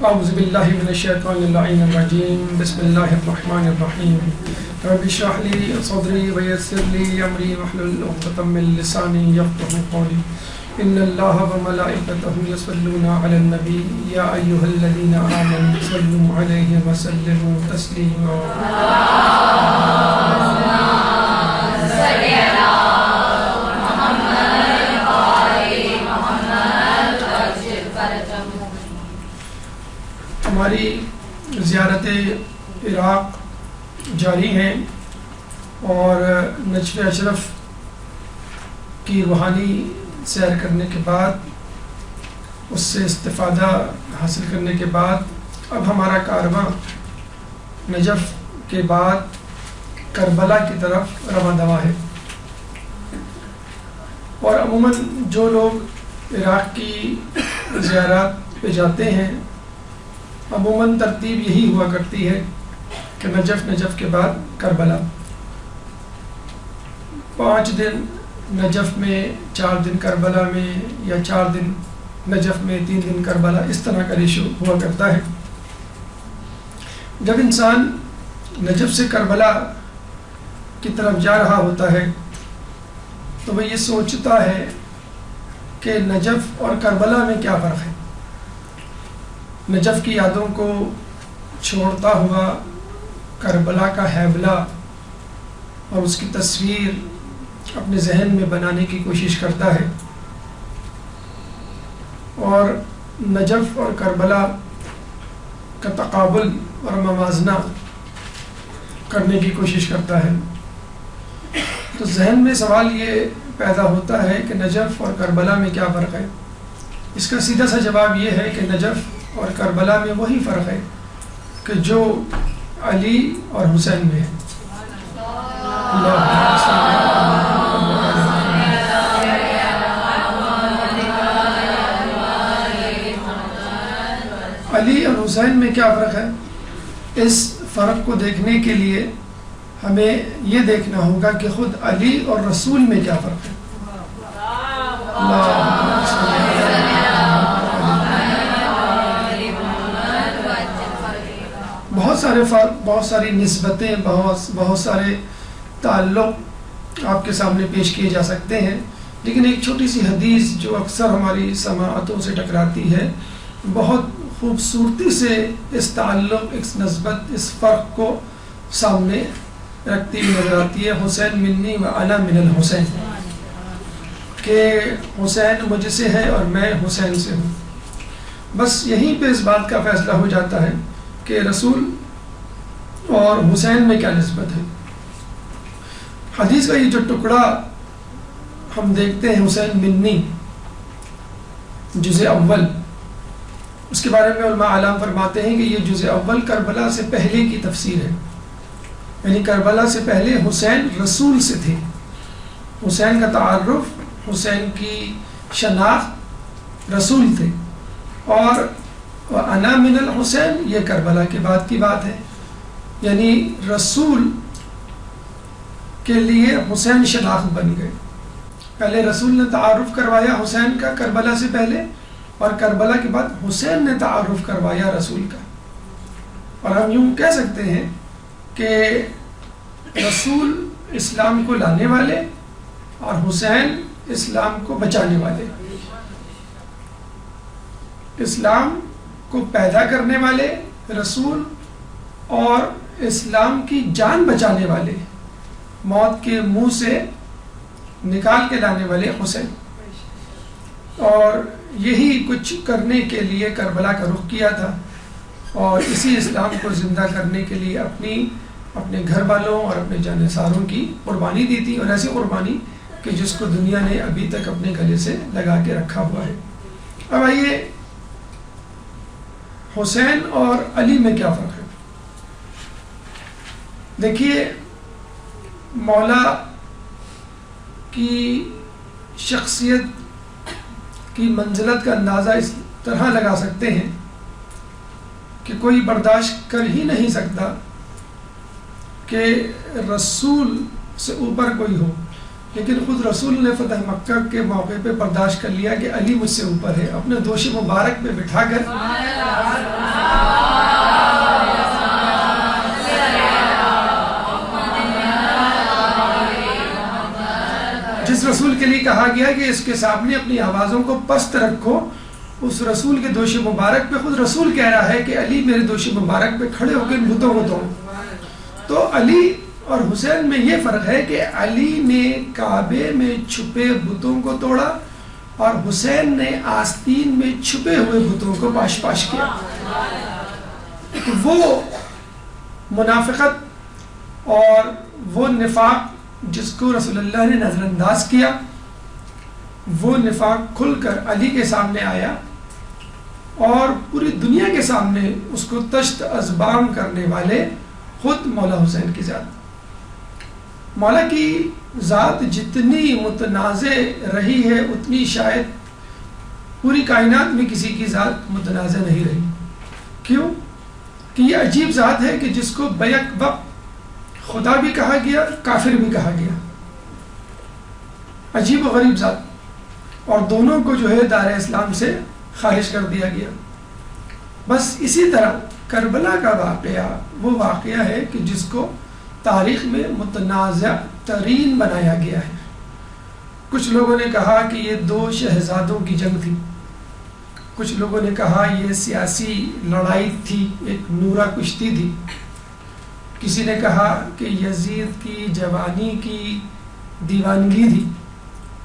اعوذ باللہ من الشیطان اللعین الرجیم بسم اللہ الرحمن الرحیم رب اشرح لی صدری ویسر لی امری واحلل عقدۃ من لسانی یفقہوا قولی ان اللہ وملائکتہ یصلون علی النبی یا ایھا الذین آمنوا صلوا علیہ وسلموا تسلیما ہماری زیارت عراق جاری ہیں اور نجف اشرف کی روحانی سیر کرنے کے بعد اس سے استفادہ حاصل کرنے کے بعد اب ہمارا کارواں نجف کے بعد کربلا کی طرف رواں دوا ہے۔ اور عموماً جو لوگ عراق کی زیارات پہ جاتے ہیں عموماً ترتیب یہی ہوا کرتی ہے کہ نجف کے بعد کربلا، 5 دن نجف میں، 4 دن کربلا میں، یا 4 دن نجف میں، 3 دن کربلا، اس طرح کا ریشو ہوا کرتا ہے۔ جب انسان نجف سے کربلا کی طرف جا رہا ہوتا ہے تو وہ یہ سوچتا ہے کہ نجف اور کربلا میں کیا فرق ہے۔ نجف کی یادوں کو چھوڑتا ہوا کربلا کا حیبلہ اور اس کی تصویر اپنے ذہن میں بنانے کی کوشش کرتا ہے، اور نجف اور کربلا کا تقابل اور موازنہ کرنے کی کوشش کرتا ہے۔ تو ذہن میں سوال یہ پیدا ہوتا ہے کہ نجف اور کربلا میں کیا فرق ہے۔ اس کا سیدھا سا جواب یہ ہے کہ نجف اور کربلا میں وہی فرق ہے کہ جو علی اور حسین میں ہے۔ علی اور حسین میں کیا فرق ہے؟ اس فرق کو دیکھنے کے لیے ہمیں یہ دیکھنا ہوگا کہ خود علی اور رسول میں کیا فرق ہے۔ بہت ساری نسبتیں، بہت سارے تعلق آپ کے سامنے پیش کیے جا سکتے ہیں، لیکن ایک چھوٹی سی حدیث جو اکثر ہماری سماعتوں سے ٹکراتی ہے بہت خوبصورتی سے اس تعلق، اس نسبت، اس فرق کو سامنے رکھتی ہوئی نظر آتی ہے۔ حسین منی و انا من الحسین، کہ حسین مجھ سے ہے اور میں حسین سے ہوں۔ بس یہیں پہ اس بات کا فیصلہ ہو جاتا ہے کہ رسول اور حسین میں کیا نسبت ہے۔ حدیث کا یہ جو ٹکڑا ہم دیکھتے ہیں حسین منی جزء اول، اس کے بارے میں علماء اعلام فرماتے ہیں کہ یہ جزء اول کربلا سے پہلے کی تفسیر ہے، یعنی کربلا سے پہلے حسین رسول سے تھے۔ حسین کا تعارف، حسین کی شناخت رسول تھے، اور انا من الحسین یہ کربلا کے بعد کی بات ہے، یعنی رسول کے لیے حسین شناخت بن گئے۔ پہلے رسول نے تعارف کروایا حسین کا کربلا سے پہلے، اور کربلا کے بعد حسین نے تعارف کروایا رسول کا۔ اور ہم یوں کہہ سکتے ہیں کہ رسول اسلام کو لانے والے اور حسین اسلام کو بچانے والے، اسلام کو پیدا کرنے والے رسول اور اسلام کی جان بچانے والے، موت کے منہ سے نکال کے لانے والے حسین۔ اور یہی کچھ کرنے کے لیے کربلا کا رخ کیا تھا، اور اسی اسلام کو زندہ کرنے کے لیے اپنے گھر والوں اور اپنے جانثاروں کی قربانی دی تھی، اور ایسی قربانی کہ جس کو دنیا نے ابھی تک اپنے گلے سے لگا کے رکھا ہوا ہے۔ اب آئیے حسین اور علی میں کیا فرق ہے۔ دیکھیے، مولا کی شخصیت کی منزلت کا اندازہ اس طرح لگا سکتے ہیں کہ کوئی برداشت کر ہی نہیں سکتا کہ رسول سے اوپر کوئی ہو، لیکن خود رسول نے فتح مکہ کے موقع پہ برداشت کر لیا کہ علی مجھ سے اوپر ہے، اپنے دوش مبارک پہ بٹھا کر کہا گیا کہ اس کے سامنے اپنی آوازوں کو پست رکھو. اس رسول کے دوش مبارک پہ خود رسول کہہ رہا ہے کہ علی میرے دوش مبارک پہ کھڑے ہو کے ان بتوں کو توڑو. تو علی اور حسین میں یہ فرق ہے کہ علی نے کعبے میں چھپے بتوں کو توڑا اور حسین نے آستین میں چھپے ہوئے بتوں کو پاش پاش کیا. وہ منافقت اور وہ نفاق جس کو رسول اللہ نے نظر انداز کیا، وہ نفاق کھل کر علی کے سامنے آیا اور پوری دنیا کے سامنے اس کو تشت ازبام کرنے والے خود مولا حسین کی ذات. مولا کی ذات جتنی متنازع رہی ہے اتنی شاید پوری کائنات میں کسی کی ذات متنازع نہیں رہی. کیوں؟ کہ یہ عجیب ذات ہے کہ جس کو بیک وقت خدا بھی کہا گیا، کافر بھی کہا گیا. عجیب و غریب ذات. اور دونوں کو جو ہے دار اسلام سے خارج کر دیا گیا. بس اسی طرح کربلا کا واقعہ وہ واقعہ ہے کہ جس کو تاریخ میں متنازع ترین بنایا گیا ہے. کچھ لوگوں نے کہا کہ یہ 2 شہزادوں کی جنگ تھی، کچھ لوگوں نے کہا یہ سیاسی لڑائی تھی، ایک نورہ کشتی تھی، کسی نے کہا کہ یزید کی جوانی کی دیوانگی تھی،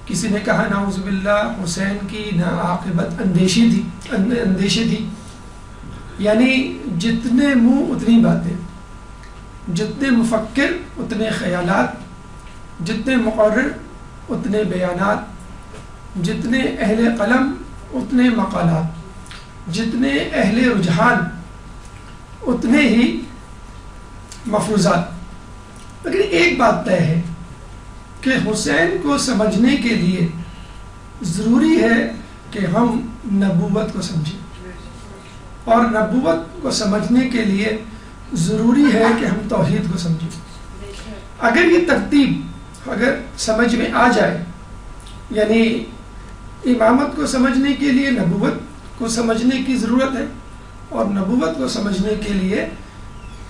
کسی نے کہا نعوذ باللہ حسین کی ناعاقبت اندیشی تھی. یعنی جتنے منہ اتنی باتیں، جتنے مفکر اتنے خیالات، جتنے مقرر اتنے بیانات، جتنے اہل قلم اتنے مقالات، جتنے اہل رجحان اتنے ہی مفروضات. لیکن ایک بات طے ہے کہ حسین کو سمجھنے کے لیے ضروری ہے کہ ہم نبوت کو سمجھیں، اور نبوت کو سمجھنے کے لیے ضروری ہے کہ ہم توحید کو سمجھیں. اگر یہ ترتیب اگر سمجھ میں آ جائے، یعنی امامت کو سمجھنے کے لیے نبوت کو سمجھنے کی ضرورت ہے اور نبوت کو سمجھنے کے لیے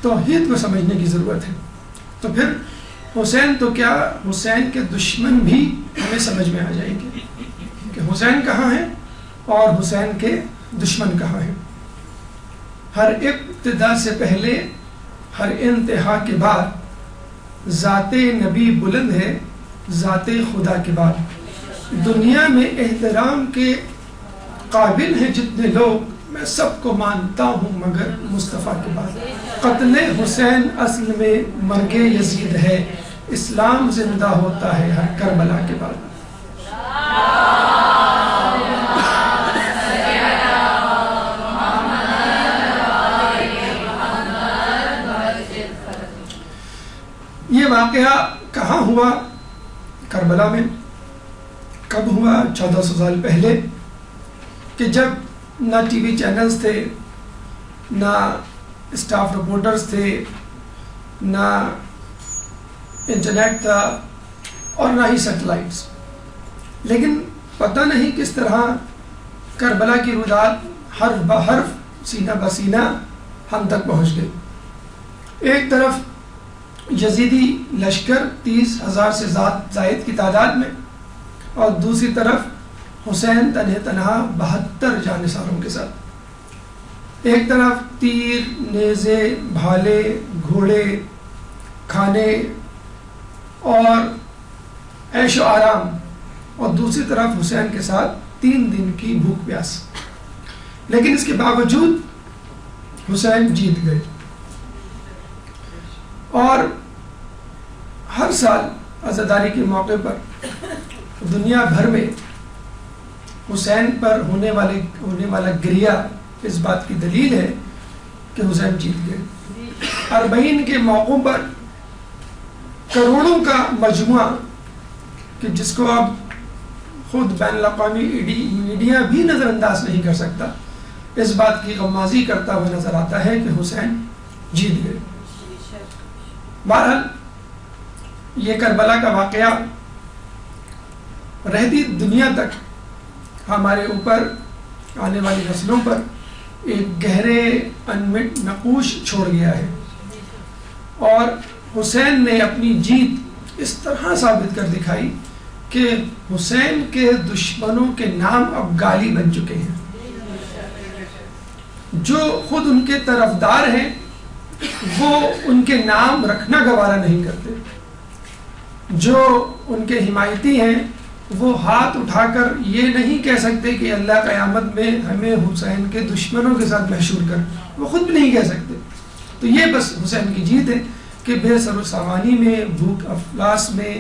توحید کو سمجھنے کی ضرورت ہے، تو پھر حسین تو کیا، حسین کے دشمن بھی ہمیں سمجھ میں آ جائیں گے کہ حسین کہاں ہیں اور حسین کے دشمن کہاں ہیں. ہر ابتدا سے پہلے، ہر انتہا کے بعد ذات نبی بلند ہے، ذات خدا کے بعد. دنیا میں احترام کے قابل ہیں جتنے لوگ، میں سب کو مانتا ہوں مگر مصطفیٰ کے بعد. قتل حسین اصل میں مرگ یزید ہے، اسلام زندہ ہوتا ہے ہر کربلا کے بعد. یہ واقعہ کہاں ہوا؟ کربلا میں. کب ہوا؟ 1400 سال پہلے، کہ جب نہ ٹی وی چینلز تھے، نہ اسٹاف رپورٹرز تھے، نہ انٹرنیٹ تھا اور نہ ہی سیٹلائٹس. لیکن پتہ نہیں کس طرح کربلا کی روایات حرف بحرف، سینہ بسینہ ہم تک پہنچ گئی. ایک طرف یزیدی لشکر 30,000 سے زائد کی تعداد میں، اور دوسری طرف حسین تنہا 72 جانثاروں کے ساتھ. ایک طرف تیر، نیزے، بھالے، گھوڑے، کھانے اور عیش و آرام، اور دوسری طرف حسین کے ساتھ 3 دن کی بھوک پیاس. لیکن اس کے باوجود حسین جیت گئے. اور ہر سال عزاداری کے موقع پر دنیا بھر میں حسین پر ہونے والا گریہ اس بات کی دلیل ہے کہ حسین جیت گئے. 40 کے موقعوں پر کروڑوں کا مجموعہ، کہ جس کو اب خود بین الاقوامی میڈیا بھی نظر انداز نہیں کر سکتا، اس بات کی غمازی کرتا ہوا نظر آتا ہے کہ حسین جیت گئے. بہرحال یہ کربلا کا واقعہ رہتی دنیا تک ہمارے اوپر، آنے والی نسلوں پر ایک گہرے انمٹ نقوش چھوڑ گیا ہے. اور حسین نے اپنی جیت اس طرح ثابت کر دکھائی کہ حسین کے دشمنوں کے نام اب گالی بن چکے ہیں. جو خود ان کے طرفدار ہیں وہ ان کے نام رکھنا گوارا نہیں کرتے. جو ان کے حمایتی ہیں وہ ہاتھ اٹھا کر یہ نہیں کہہ سکتے کہ اللہ قیامت میں ہمیں حسین کے دشمنوں کے ساتھ محشور کر. وہ خود بھی نہیں کہہ سکتے. تو یہ بس حسین کی جیت ہے کہ بے سر و سامانی میں، بھوک افلاس میں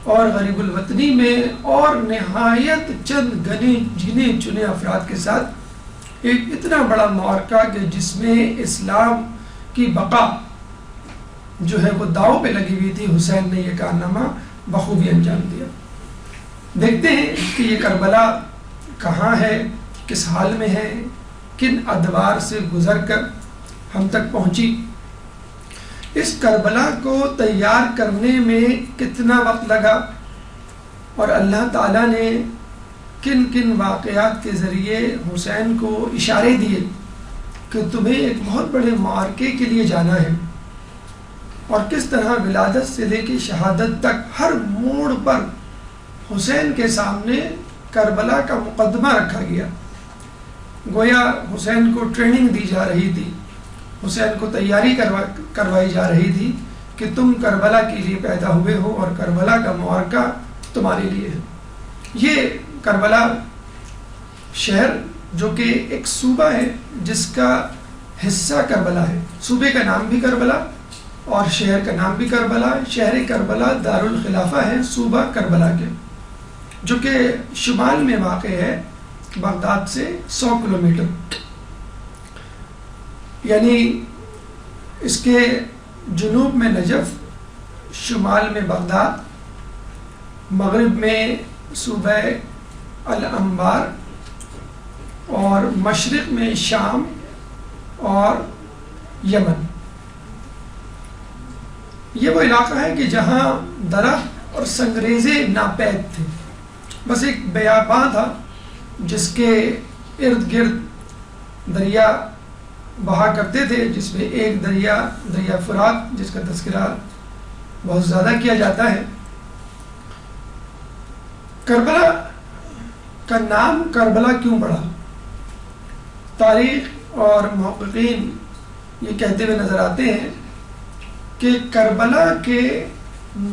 اور غریب الوطنی میں اور نہایت چند گنے چنے افراد کے ساتھ ایک اتنا بڑا معرکہ کہ جس میں اسلام کی بقا جو ہے وہ داؤ پہ لگی ہوئی تھی، حسین نے یہ کارنامہ بخوبی انجام دیا. دیکھتے ہیں کہ یہ کربلا کہاں ہے، کس حال میں ہے، کن ادوار سے گزر کر ہم تک پہنچی. اس کربلا کو تیار کرنے میں کتنا وقت لگا اور اللہ تعالیٰ نے کن کن واقعات کے ذریعے حسین کو اشارے دیے کہ تمہیں ایک بہت بڑے معرکے کے لیے جانا ہے، اور کس طرح ولادت سے لے کے شہادت تک ہر موڑ پر حسین کے سامنے کربلا کا مقدمہ رکھا گیا. گویا حسین کو ٹریننگ دی جا رہی تھی، حسین کو تیاری کروائی جا رہی تھی کہ تم کربلا کے لیے پیدا ہوئے ہو اور کربلا کا معرکہ تمہارے لیے ہے. یہ کربلا شہر جو کہ ایک صوبہ ہے جس کا حصہ کربلا ہے، صوبے کا نام بھی کربلا اور شہر کا نام بھی کربلا. شہر کربلا دارالخلافہ ہے صوبہ کربلا کے، جو کہ شمال میں واقع ہے بغداد سے 100 کلومیٹر. یعنی اس کے جنوب میں نجف، شمال میں بغداد، مغرب میں صوبہ الانبار اور مشرق میں شام اور یمن. یہ وہ علاقہ ہے کہ جہاں درخت اور سنگریزے ناپید تھے. بس ایک بیاباں تھا جس کے ارد گرد دریا بہا کرتے تھے، جس میں ایک دریا فرات جس کا تذکرہ بہت زیادہ کیا جاتا ہے. کربلا کا نام کربلا کیوں پڑا؟ تاریخ اور محققین یہ کہتے ہوئے نظر آتے ہیں کہ کربلا کے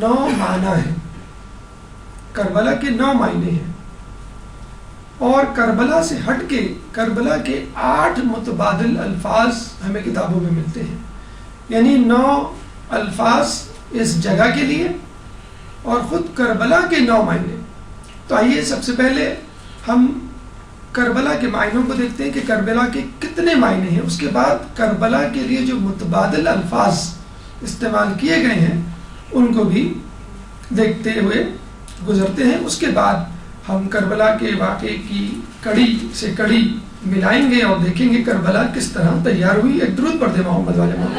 9 معنی ہیں. کربلا کے 9 معنی ہیں، اور کربلا سے ہٹ کے کربلا کے 8 متبادل الفاظ ہمیں کتابوں میں ملتے ہیں. یعنی 9 الفاظ اس جگہ کے لیے اور خود کربلا کے 9 معنی. تو آئیے سب سے پہلے ہم کربلا کے معنوں کو دیکھتے ہیں کہ کربلا کے کتنے معنی ہیں. اس کے بعد کربلا کے لیے جو متبادل الفاظ استعمال کیے گئے ہیں ان کو بھی دیکھتے ہوئے گزرتے ہیں. اس کے بعد ہم کربلا کے واقعے کی کڑی سے کڑی ملائیں گے اور دیکھیں گے کربلا کس طرح تیار ہوئی. ایک درود پڑھ دیں محمد والے محمد.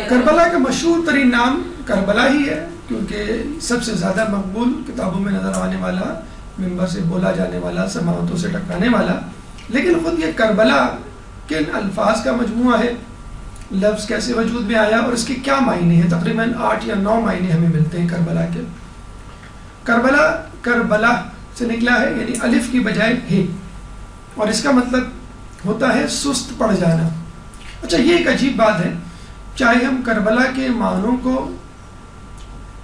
کربلا کا مشہور ترین نام کربلا ہی ہے، کیونکہ سب سے زیادہ مقبول، کتابوں میں نظر آنے والا، منبر سے بولا جانے والا، سماعتوں سے ٹکرانے والا. لیکن خود یہ کربلا کن الفاظ کا مجموعہ ہے، لفظ کیسے وجود میں آیا اور اس کے کیا معنی ہیں؟ تقریباً 8 یا 9 معنی ہمیں ملتے ہیں کربلا کے. کربلا کربلا سے نکلا ہے، یعنی الف کی بجائے ہے، اور اس کا مطلب ہوتا ہے سست پڑ جانا. اچھا، یہ ایک عجیب بات ہے، چاہے ہم کربلا کے معنوں کو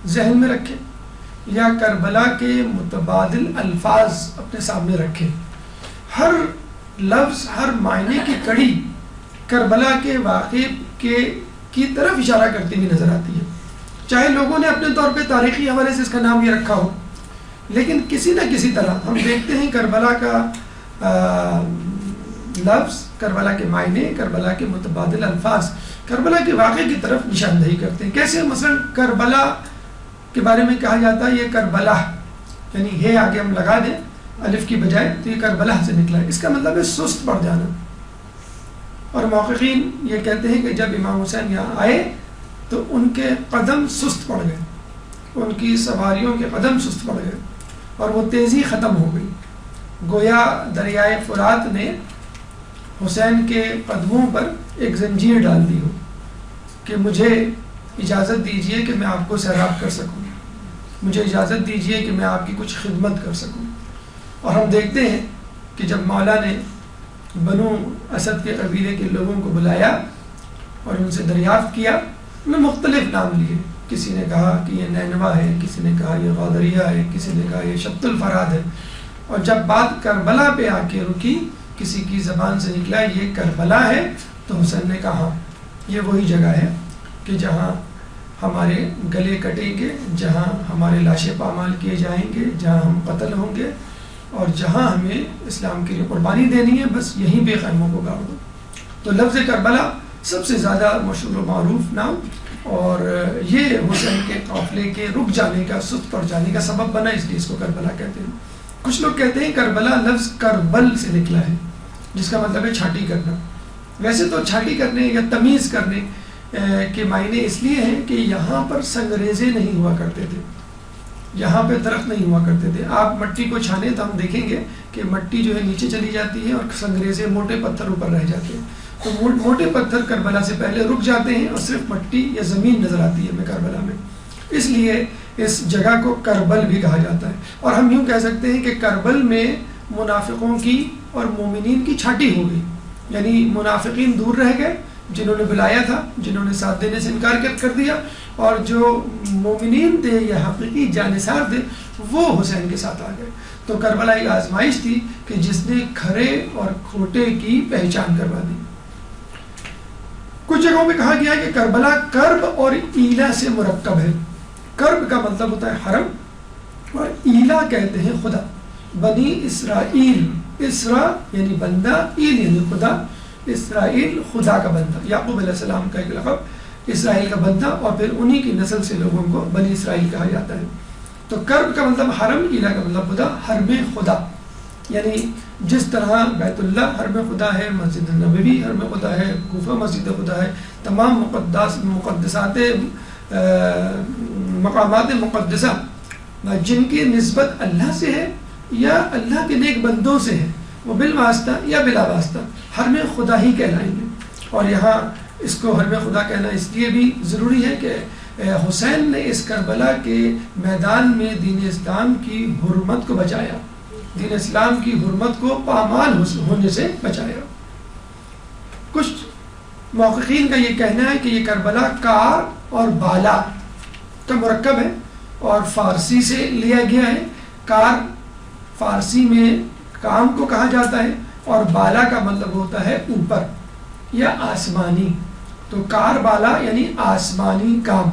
ذہن میں رکھیں یا کربلا کے متبادل الفاظ اپنے سامنے رکھیں، ہر لفظ، ہر معنی کی کڑی کربلا کے واقعے کی طرف اشارہ کرتی ہوئی نظر آتی ہے. چاہے لوگوں نے اپنے طور پہ تاریخی حوالے سے اس کا نام یہ رکھا ہو، لیکن کسی نہ کسی طرح ہم دیکھتے ہیں کربلا کا لفظ، کربلا کے معنی، کربلا کے متبادل الفاظ کربلا کے واقعے کی طرف نشاندہی کرتے ہیں. کیسے؟ مثلا کربلا کے بارے میں کہا جاتا ہے یہ کربلا، یعنی ہے آگے ہم لگا دیں الف کی بجائے، تو یہ کربلا سے نکلا ہے. اس کا مطلب ہے سست پڑ جانا. اور محققین یہ کہتے ہیں کہ جب امام حسین یہاں آئے تو ان کے قدم سست پڑ گئے، ان کی سواریوں کے قدم سست پڑ گئے اور وہ تیزی ختم ہو گئی. گویا دریائے فرات نے حسین کے قدموں پر ایک زنجیر ڈال دی ہو کہ مجھے اجازت دیجئے کہ میں آپ کو سیراب کر سکوں، مجھے اجازت دیجئے کہ میں آپ کی کچھ خدمت کر سکوں۔ اور ہم دیکھتے ہیں کہ جب مولا نے بنو اسد کے قبیلے کے لوگوں کو بلایا اور ان سے دریافت کیا، انہوں نے مختلف نام لیے، کسی نے کہا کہ یہ نینوا ہے، کسی نے کہا یہ غادریہ ہے، کسی نے کہا یہ شط الفراد ہے، اور جب بات کربلا پہ آ کے رکی، کسی کی زبان سے نکلا یہ کربلا ہے، تو حسین نے کہا یہ وہی جگہ ہے کہ جہاں ہمارے گلے کٹیں گے، جہاں ہمارے لاشیں پامال کیے جائیں گے، جہاں ہم قتل ہوں گے، اور جہاں ہمیں اسلام کے لیے قربانی دینی ہے، بس یہیں پہ خیموں کو گاڑ دو۔ تو لفظ کربلا سب سے زیادہ مشہور و معروف نام، اور یہ حسین کے قافلے کے رک جانے کا، سست پڑ جانے کا سبب بنا، اس لیے اس کو کربلا کہتے ہیں۔ کچھ لوگ کہتے ہیں کربلا لفظ کربل سے نکلا ہے، جس کا مطلب ہے چھاٹی کرنا۔ ویسے تو چھاٹی کرنے یا تمیز کرنے کے معنی اس لیے ہیں کہ یہاں پر سنگریزے نہیں ہوا کرتے تھے، یہاں پہ درخت نہیں ہوا کرتے تھے۔ آپ مٹی کو چھانے تو ہم دیکھیں گے کہ مٹی جو ہے نیچے چلی جاتی ہے اور سنگریزے موٹے پتھر اوپر رہ جاتے ہیں، تو موٹے پتھر کربلا سے پہلے رک جاتے ہیں اور صرف مٹی یا زمین نظر آتی ہے ہمیں کربلا میں، اس لیے اس جگہ کو کربل بھی کہا جاتا ہے۔ اور ہم یوں کہہ سکتے ہیں کہ کربل میں منافقوں کی اور مومنین کی چھاٹی ہو گئی، یعنی منافقین دور رہ گئے جنہوں نے بلایا تھا، جنہوں نے ساتھ دینے سے انکار کر دیا، اور جو مومنین تھے یا حقیقی جانثار تھے وہ حسین کے ساتھ آ گئے۔ تو کربلا ایک آزمائش تھی کہ جس نے کھرے اور کھوٹے کی پہچان کروا دی۔ کچھ جگہوں پہ کہا گیا ہے کہ کربلا کرب اور ایلا سے مرکب ہے۔ کرب کا مطلب ہوتا ہے حرم، اور ایلا کہتے ہیں خدا۔ بنی اسرائیل، اسرا یعنی بندہ، ایل یعنی خدا، اسرائیل خدا کا بندہ، یعقوب علیہ السلام کا ایک لقب، اسرائیل کا بندہ، اور پھر انہی کی نسل سے لوگوں کو بنی اسرائیل کہا جاتا ہے۔ تو کرب کا مطلب حرم، ایلا کا مطلب خدا، حرم خدا، یعنی جس طرح بیت اللہ حرم خدا ہے، مسجد نبوی حرم خدا ہے، کوفہ مسجد خدا ہے، تمام مقدسات مقامات مقدسہ جن کی نسبت اللہ سے ہے یا اللہ کے نیک بندوں سے ہے، وہ بالواسطہ یا بلا واسطہ حرم خدا ہی کہلائیں گے۔ اور یہاں اس کو حرم خدا کہنا اس لیے بھی ضروری ہے کہ حسین نے اس کربلا کے میدان میں دین اسلام کی حرمت کو بچایا، دین اسلام کی حرمت کو پامال ہونے سے بچایا۔ کچھ محققین کا یہ کہنا ہے کہ یہ کربلا کار اور بالا کا مرکب ہے اور فارسی سے لیا گیا ہے۔ کار فارسی میں کام کو کہا جاتا ہے اور بالا کا مطلب ہوتا ہے اوپر یا آسمانی، تو کار بالا یعنی آسمانی کام،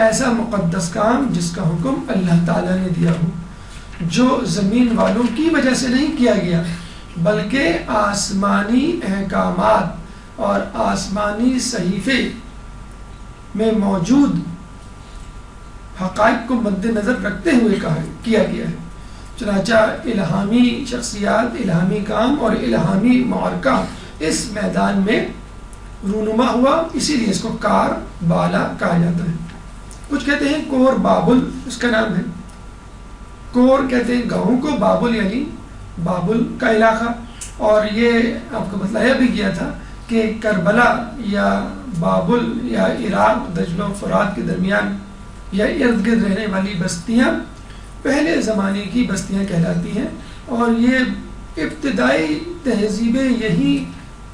ایسا مقدس کام جس کا حکم اللہ تعالیٰ نے دیا ہو، جو زمین والوں کی وجہ سے نہیں کیا گیا بلکہ آسمانی احکامات اور آسمانی صحیفے میں موجود حقائق کو مد نظر رکھتے ہوئے کیا گیا ہے۔ چنانچہ الہامی شخصیات، الہامی کام اور الہامی معرکہ اس میدان میں رونما ہوا، اسی لیے اس کو کار بالا کہا جاتا ہے۔ کچھ کہتے ہیں کور بابل اس کا نام ہے، کور کہتے ہیں گاؤں کو، بابل یعنی بابل کا علاقہ، اور یہ آپ کو بتلایا بھی گیا تھا کہ کربلا یا بابل یا عراق دجلہ و فرات کے درمیان یا ارد گرد رہنے والی بستیاں پہلے زمانے کی بستیاں کہلاتی ہیں، اور یہ ابتدائی تہذیبیں یہی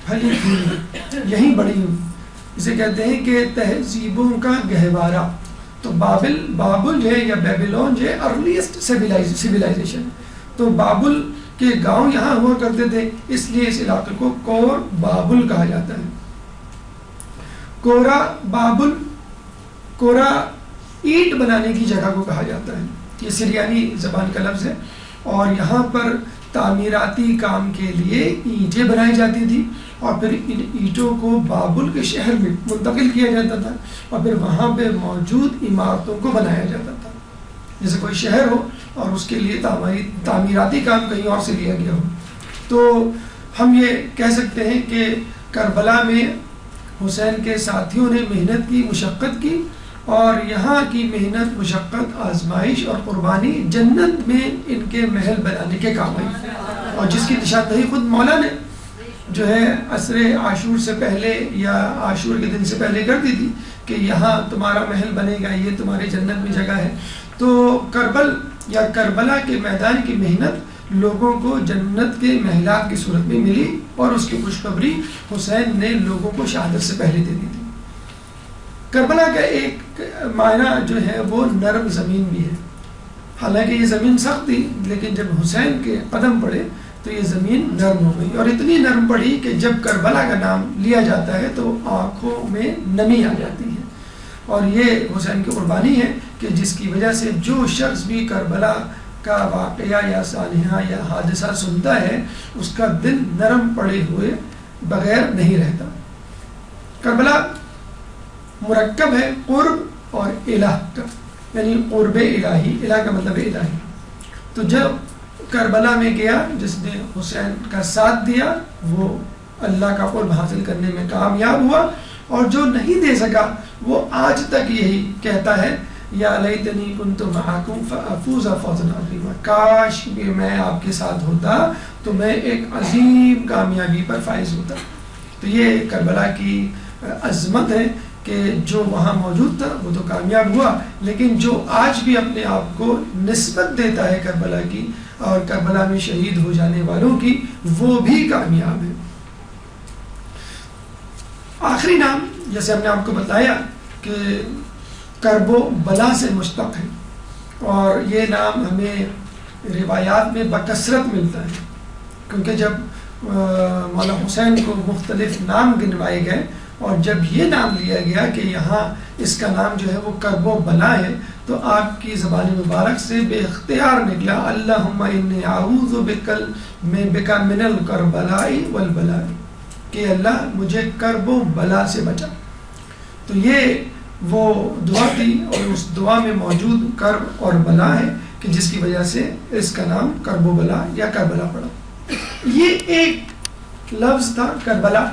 پھلی پھولی، یہی بڑی ہوئی، اسے کہتے ہیں کہ تہذیبوں کا گہوارہ۔ تو بابل ہے یا بیبلون جو ہے ارلیسٹ سیویلائزیشن، تو بابل کے گاؤں یہاں ہوا کرتے تھے، اس لیے اس علاقے کو کور بابل کہا جاتا ہے۔ کورا بابل، کورا اینٹ بنانے کی جگہ کو کہا جاتا ہے، یہ سریانی زبان کا لفظ ہے، اور یہاں پر تعمیراتی کام کے لیے اینٹیں بنائی جاتی تھی، اور پھر ان اینٹوں کو بابل کے شہر میں منتقل کیا جاتا تھا، اور پھر وہاں پہ موجود عمارتوں کو بنایا جاتا تھا۔ جیسے کوئی شہر ہو اور اس کے لیے تعمیراتی کام کہیں اور سے لیا گیا ہو، تو ہم یہ کہہ سکتے ہیں کہ کربلا میں حسین کے ساتھیوں نے محنت کی، مشقت کی، اور یہاں کی محنت، مشقت، آزمائش اور قربانی جنت میں ان کے محل بنانے کے کام آئی، اور جس کی نشاندہی خود مولا نے جو ہے عصر عاشور سے پہلے یا عاشور کے دن سے پہلے کر دی تھی کہ یہاں تمہارا محل بنے گا، یہ تمہاری جنت میں جگہ ہے. تو کربل یا کربلا کے میدان کی محنت لوگوں کو جنت کے محلات کی صورت میں ملی، اور اس کی خوشخبری حسین نے لوگوں کو شہادت سے پہلے دے دی تھی. کربلا کا ایک معنی جو ہے وہ نرم زمین بھی ہے. حالانکہ یہ زمین سخت تھی، لیکن جب حسین کے قدم پڑے تو یہ زمین نرم ہو گئی، اور اتنی نرم پڑی کہ جب کربلا کا نام لیا جاتا ہے تو آنکھوں میں نمی آ جاتی ہے. اور یہ حسین کی قربانی ہے کہ جس کی وجہ سے جو شخص بھی کربلا کا واقعہ یا سانحہ یا حادثہ سنتا ہے اس کا دل نرم پڑے ہوئے بغیر نہیں رہتا. کربلا مرکب ہے قرب اور الہ کا، یعنی قرب الہی، الہ کا مطلب الہی. تو جب کربلا میں گیا جس نے حسین کا ساتھ دیا وہ اللہ کا قرب حاصل کرنے میں کامیاب ہوا، اور جو نہیں دے سکا وہ آج تک یہی کہتا ہے یا لیتنی کنت معکم فافوز فوزا عظیما، کاش کہ میں آپ کے ساتھ ہوتا تو میں ایک عظیم کامیابی پر فائز ہوتا. تو یہ کربلا کی عظمت ہے کہ جو وہاں موجود تھا وہ تو کامیاب ہوا، لیکن جو آج بھی اپنے آپ کو نسبت دیتا ہے کربلا کی اور کربلا میں شہید ہو جانے والوں کی، وہ بھی کامیاب ہے. آخری نام جیسے ہم نے آپ کو بتایا کہ کرب و بلا سے مشتق ہے، اور یہ نام ہمیں روایات میں بکثرت ملتا ہے، کیونکہ جب مولا حسین کو مختلف نام گنوائے گئے اور جب یہ نام لیا گیا کہ یہاں اس کا نام جو ہے وہ کرب و بلا ہے، تو آپ کی زبان مبارک سے بے اختیار نکلا اللہم انی اعوذ بک من الکربلاء والبلاء، کہ اللہ مجھے کرب و بلا سے بچا. تو یہ وہ دعا تھی، اور اس دعا میں موجود کرب اور بلا ہے کہ جس کی وجہ سے اس کا نام کرب و بلا یا کربلا پڑا. یہ ایک لفظ تھا کربلا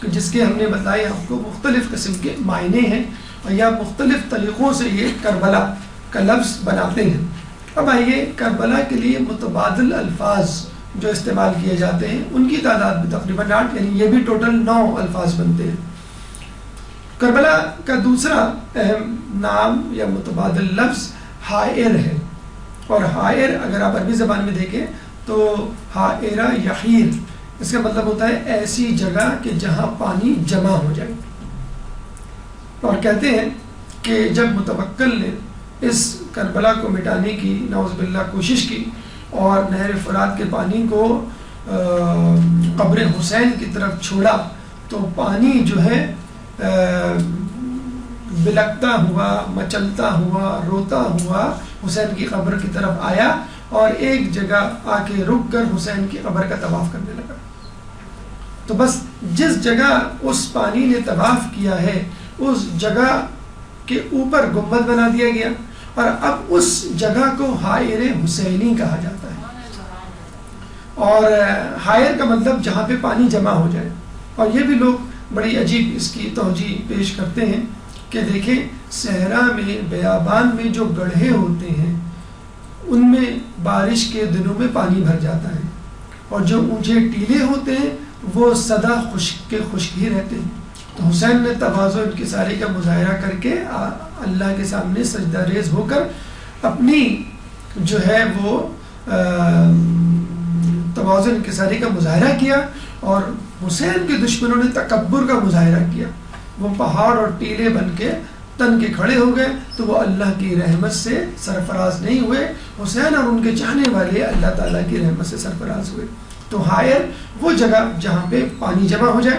جس کے ہم نے بتایا آپ کو مختلف قسم کے معنی ہیں، اور یا مختلف طریقوں سے یہ کربلا کا لفظ بناتے ہیں. اب آئیے کربلا کے لیے متبادل الفاظ جو استعمال کیے جاتے ہیں ان کی تعداد بھی تقریباً 8، یعنی یہ بھی ٹوٹل 9 الفاظ بنتے ہیں. کربلا کا دوسرا اہم نام یا متبادل لفظ حائر ہے، اور حائر اگر آپ عربی زبان میں دیکھیں تو حائرہ یحیر، اس کا مطلب ہوتا ہے ایسی جگہ کہ جہاں پانی جمع ہو جائے. اور کہتے ہیں کہ جب متوکل نے اس کربلا کو مٹانے کی نعوذ باللہ کوشش کی اور نہر فرات کے پانی کو قبر حسین کی طرف چھوڑا تو پانی جو ہے بلکتا ہوا، مچلتا ہوا، روتا ہوا حسین کی قبر کی طرف آیا اور ایک جگہ آ کے رک کر حسین کی قبر کا طواف کرنے لگا. تو بس جس جگہ اس پانی نے طواف کیا ہے اس جگہ کے اوپر گنبد بنا دیا گیا، اور اب اس جگہ کو حائر حسینی کہا جاتا ہے. اور حائر کا مطلب جہاں پہ پانی جمع ہو جائے. اور یہ بھی لوگ بڑی عجیب اس کی توجیہ پیش کرتے ہیں کہ دیکھیں صحرا میں بیابان میں جو گڑھے ہوتے ہیں ان میں بارش کے دنوں میں پانی بھر جاتا ہے، اور جو اونچے ٹیلے ہوتے ہیں وہ سدا خشک کے خشک ہی رہتے ہیں. تو حسین نے تواضع انکساری کا مظاہرہ کر کے اللہ کے سامنے سجدہ ریز ہو کر اپنی جو ہے وہ تواضع انکساری کا مظاہرہ کیا، اور حسین کے دشمنوں نے تکبر کا مظاہرہ کیا. وہ پہاڑ اور ٹیلے بن کے تن کے کھڑے ہو گئے تو وہ اللہ کی رحمت سے سرفراز نہیں ہوئے. حسین اور ان کے چاہنے والے اللہ تعالیٰ کی رحمت سے سرفراز ہوئے. تو حائر وہ جگہ جہاں پہ پانی جمع ہو جائے.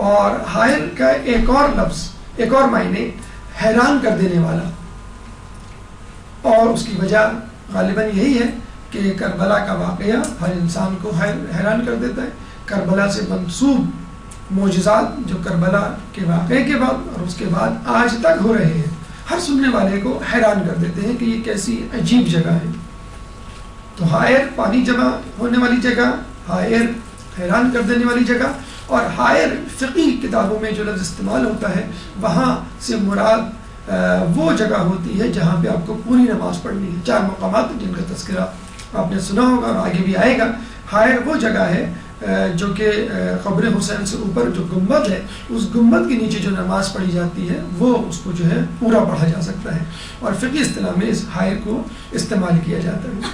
اور حائر کا ایک اور لفظ، ایک اور معنی حیران کر دینے والا، اور اس کی وجہ غالباً یہی ہے کہ کربلا کا واقعہ ہر انسان کو حیران کر دیتا ہے. کربلا سے منسوب معجزات جو کربلا کے واقعے کے بعد اور اس کے بعد آج تک ہو رہے ہیں ہر سننے والے کو حیران کر دیتے ہیں کہ یہ کیسی عجیب جگہ ہے. تو حائر پانی جمع ہونے والی جگہ، حائر حیران کر دینے والی جگہ، اور حائر فقی کتابوں میں جو لفظ استعمال ہوتا ہے وہاں سے مراد وہ جگہ ہوتی ہے جہاں پہ آپ کو پوری نماز پڑھنی ہے. 4 مقامات جن کا تذکرہ آپ نے سنا ہوگا اور آگے بھی آئے گا. حائر وہ جگہ ہے جو کہ قبر حسین سے اوپر جو گنبد ہے، اس گنبد کے نیچے جو نماز پڑھی جاتی ہے وہ اس کو جو ہے پورا پڑھا جا سکتا ہے، اور فقہی اصطلاح میں اس حائر کو استعمال کیا جاتا ہے۔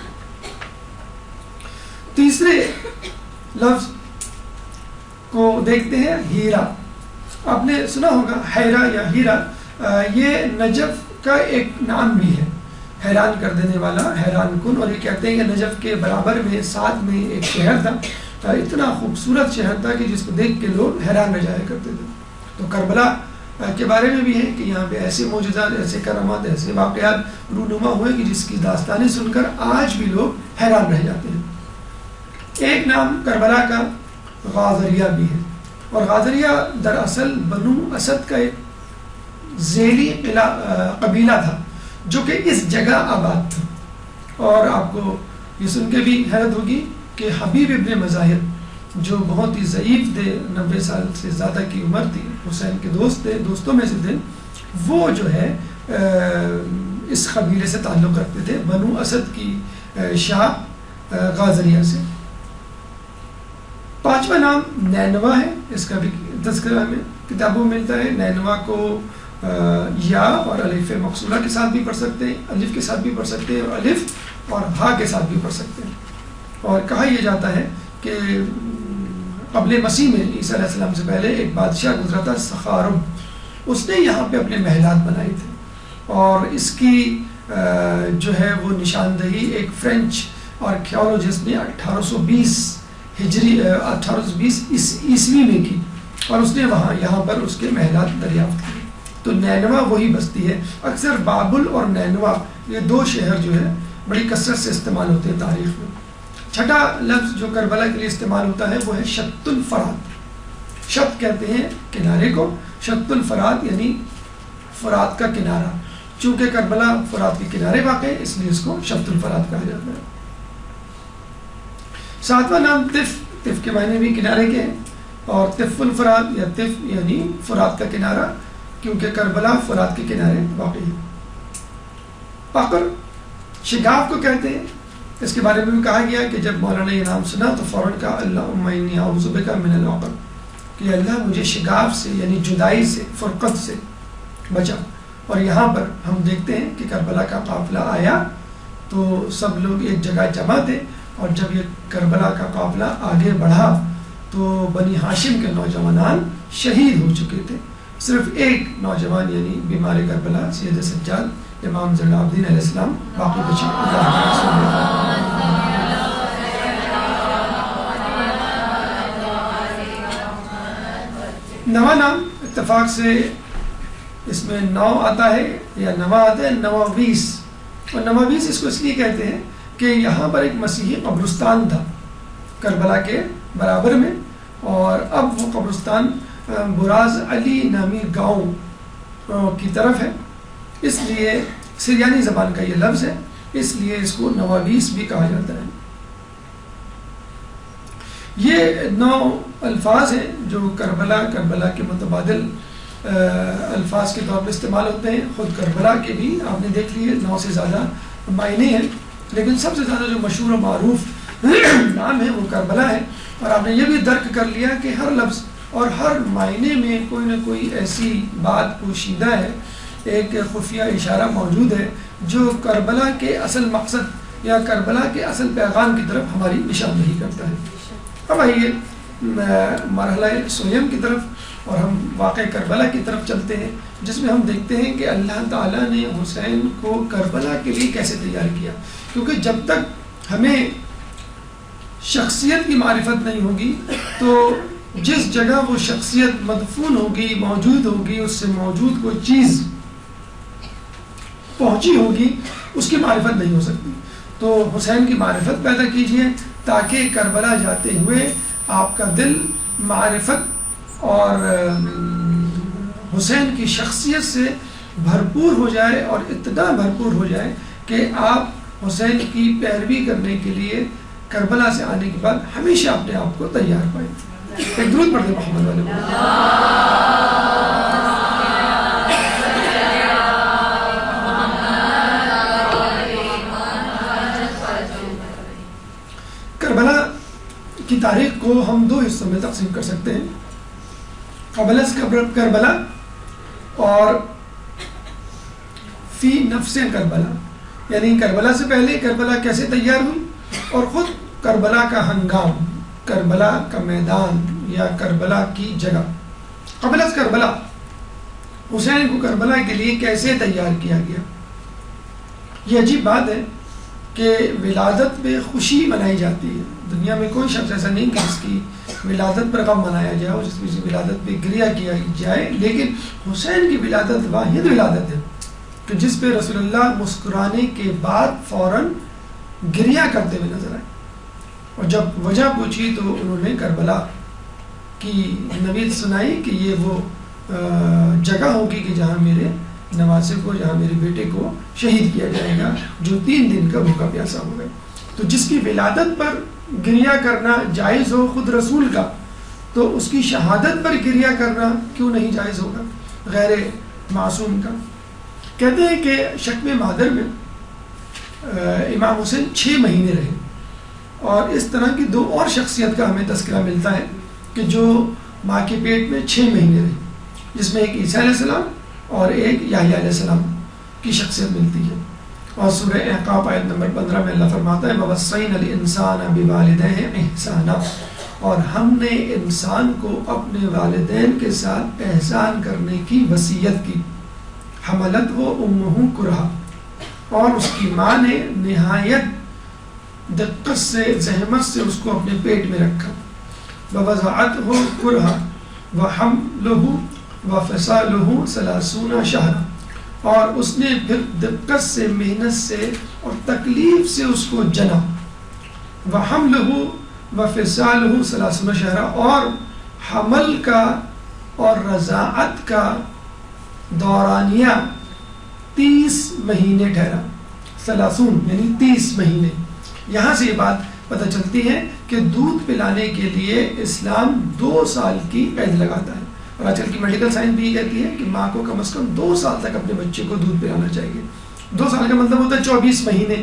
تیسرے لفظ کو دیکھتے ہیں ہیرا۔ آپ نے سنا ہوگا حیرہ یا ہیرا، یہ نجف کا ایک نام بھی ہے، حیران کر دینے والا، حیران کن، اور یہ کہتے ہیں کہ نجف کے برابر میں ساتھ میں ایک شہر تھا، اتنا خوبصورت شہر تھا کہ جس کو دیکھ کے لوگ حیران رہ جایا کرتے تھے۔ تو کربلا کے بارے میں بھی ہے کہ یہاں پہ ایسے معجزات، ایسے کرامات، ایسے واقعات رونما ہوئے کہ جس کی داستانیں سن کر آج بھی لوگ حیران رہ جاتے ہیں۔ ایک نام کربلا کا غازریہ بھی ہے، اور غازریہ دراصل بنو اسد کا ایک ذیلی قبیلہ تھا جو کہ اس جگہ آباد تھا۔ اور آپ کو یہ سن کے بھی حیرت ہوگی کہ حبیب ابن مظاہر جو بہت ہی ضعیف تھے، 90 سال سے زیادہ کی عمر تھی، حسین کے دوست تھے، دوستوں میں سے تھے، وہ جو ہے اس قبیلے سے تعلق رکھتے تھے، بنو اسد کی شاہ غازریہ سے۔ پانچواں نام نینوا ہے، اس کا بھی تذکرہ ہمیں کتابوں میں ملتا ہے۔ نینوا کو یا اور الف مقصورہ کے ساتھ بھی پڑھ سکتے ہیں، الف کے ساتھ بھی پڑھ سکتے ہیں، اور الف اور ہا کے ساتھ بھی پڑھ سکتے ہیں۔ اور کہا یہ جاتا ہے کہ قبل مسیح میں، عیسیٰ علیہ السلام سے پہلے، ایک بادشاہ گزرا تھا سخارب، اس نے یہاں پہ اپنے محلات بنائے تھے، اور اس کی جو ہے وہ نشاندہی ایک فرینچ آرکیالوجسٹ نے 1820 عیسوی میں کی، اور اس نے یہاں پر اس کے محلات دریافت کیے۔ تو نینوا وہی بستی ہے۔ اکثر بابل اور نینوا یہ دو شہر جو ہے بڑی کثرت سے استعمال ہوتے ہیں تاریخ میں۔ چھٹا لفظ جو کربلا کے لیے استعمال ہوتا ہے وہ ہے شط الفرات۔ شط کہتے ہیں کنارے کو، شط الفرات یعنی فرات کا کنارہ۔ چونکہ کربلا فرات کے کنارے واقع ہے، اس لیے اس کو شط الفرات کہا جاتا ہے۔ ساتواں نام طف، طف کے معنی بھی کنارے کے ہیں، اور طف الفرات یا طف یعنی فرات کا کنارہ، کیونکہ کربلا فرات کے کنارے واقع ہے۔ پاکر شگاف کو کہتے ہیں، اس کے بارے میں بھی کہا گیا کہ جب مولانا یہ نام سنا تو فوراً کہا اللہم انی اعوذ بک من العقر، کہ اللہ مجھے شگاف سے یعنی جدائی سے، فرقت سے بچا۔ اور یہاں پر ہم دیکھتے ہیں کہ کربلا کا قافلہ آیا تو سب لوگ ایک جگہ جمع تھے، اور جب یہ کربلا کا قافلہ آگے بڑھا تو بنی ہاشم کے نوجوانان شہید ہو چکے تھے، صرف ایک نوجوان یعنی بیمار کربلا سید سجاد امام زین العابدین علیہ السلام باقی بچے۔ نواں نام اتفاق سے اس میں نو آتا ہے یا نوا آتا ہے، نواویس، اور نواویس اس کو اس لیے کہتے ہیں کہ یہاں پر ایک مسیحی قبرستان تھا کربلا کے برابر میں، اور اب وہ قبرستان براز علی نامی گاؤں کی طرف ہے، اس لیے سریانی زبان کا یہ لفظ ہے، اس لیے اس کو نواویس بھی کہا جاتا ہے۔ یہ 9 الفاظ ہیں جو کربلا کے متبادل الفاظ کے طور پر استعمال ہوتے ہیں۔ خود کربلا کے بھی آپ نے دیکھ لیے 9 سے زیادہ معنی ہیں، لیکن سب سے زیادہ جو مشہور و معروف نام ہے وہ کربلا ہے۔ اور آپ نے یہ بھی درک کر لیا کہ ہر لفظ اور ہر معنی میں کوئی نہ کوئی ایسی بات پوشیدہ ہے، ایک خفیہ اشارہ موجود ہے جو کربلا کے اصل مقصد یا کربلا کے اصل پیغام کی طرف ہماری نشاندہی کرتا ہے۔ اب آئیے مرحلہ سویم کی طرف، اور ہم واقع کربلا کی طرف چلتے ہیں، جس میں ہم دیکھتے ہیں کہ اللہ تعالیٰ نے حسین کو کربلا کے لیے کیسے تیار کیا، کیونکہ جب تک ہمیں شخصیت کی معرفت نہیں ہوگی تو جس جگہ وہ شخصیت مدفون ہوگی، موجود ہوگی، اس سے موجود کوئی چیز پہنچی ہوگی، اس کی معرفت نہیں ہو سکتی۔ تو حسین کی معرفت پیدا کیجئے تاکہ کربلا جاتے ہوئے آپ کا دل معرفت اور حسین کی شخصیت سے بھرپور ہو جائے، اور اتنا بھرپور ہو جائے کہ آپ حسین کی پیروی کرنے کے لیے کربلا سے آنے کے بعد ہمیشہ اپنے آپ کو تیار پائیں۔ ایک درود پڑھ دیں محمد والے۔ کربلا کی تاریخ تاریخ کو ہم دو حصوں میں تقسیم کر سکتے ہیں، قبل از کربلا اور فی نفس کربلا، یعنی کربلا سے پہلے کربلا کیسے تیار ہوئی، اور خود کربلا کا ہنگام، کربلا کا میدان یا کربلا کی جگہ۔ قبل از کربلا حسین کو کربلا کے لیے کیسے تیار کیا گیا۔ یہ عجیب بات ہے کہ ولادت پہ خوشی منائی جاتی ہے، دنیا میں کوئی شخص ایسا نہیں کہ جس کی ولادت پر غم منایا جائے اور جس کی ولادت پہ گریہ کیا جائے، لیکن حسین کی ولادت واحد ولادت ہے کہ جس پہ رسول اللہ مسکرانے کے بعد فوراً گریہ کرتے ہوئے نظر آئے، اور جب وجہ پوچھی تو انہوں نے کربلا کی نوید سنائی کہ یہ وہ جگہ ہوگی کہ جہاں میرے نواسے کو، جہاں میرے بیٹے کو شہید کیا جائے گا جو 3 دن کا بھوکا پیاسا ہو گئے۔ تو جس کی ولادت پر گریہ کرنا جائز ہو خود رسول کا، تو اس کی شہادت پر گریہ کرنا کیوں نہیں جائز ہوگا غیر معصوم کا۔ کہتے ہیں کہ شکم مادر میں امام حسین 6 مہینے رہے، اور اس طرح کی 2 اور شخصیت کا ہمیں تذکرہ ملتا ہے کہ جو ماں کے پیٹ میں 6 مہینے رہے، جس میں ایک عیسیٰ علیہ السلام اور ایک یحییٰ علیہ السلام کی شخصیت ملتی ہے۔ اور سورہ احقاف آیت نمبر 15 میں اللہ فرماتا ہے وَوَصَّيْنَا الْإِنسَانَ بِوَالِدَيْهِ إِحْسَانًا، اور ہم نے انسان کو اپنے والدین کے ساتھ احسان کرنے کی وصیت کی۔ حملتہ امہ کرہا، اور اس کی ماں نے نہایت دقت سے، زحمت سے اس کو اپنے پیٹ میں رکھا۔ وَوَضَعَتْهُ كُرْهًا وَحَمْلُهُ وَفِصَالُهُ 30 شهرًا، اور اس نے پھر دقت سے، محنت سے اور تکلیف سے اس کو جنا۔ وَحَمْلُهُ وَفِصَالُهُ 30 شهرًا، اور حمل کا اور رضاعت کا دورانیہ 30 مہینے ٹھہرا۔ 30 یعنی 30 مہینے۔ یہاں سے یہ بات پتہ چلتی ہے کہ دودھ پلانے کے لیے اسلام 2 سال کی قید لگاتا ہے، اور آج کل کی میڈیکل سائنس بھی یہ کہتی ہے کہ ماں کو کم از کم 2 سال تک اپنے بچے کو دودھ پلانا چاہیے۔ 2 سال کا مطلب ہوتا ہے 24 مہینے۔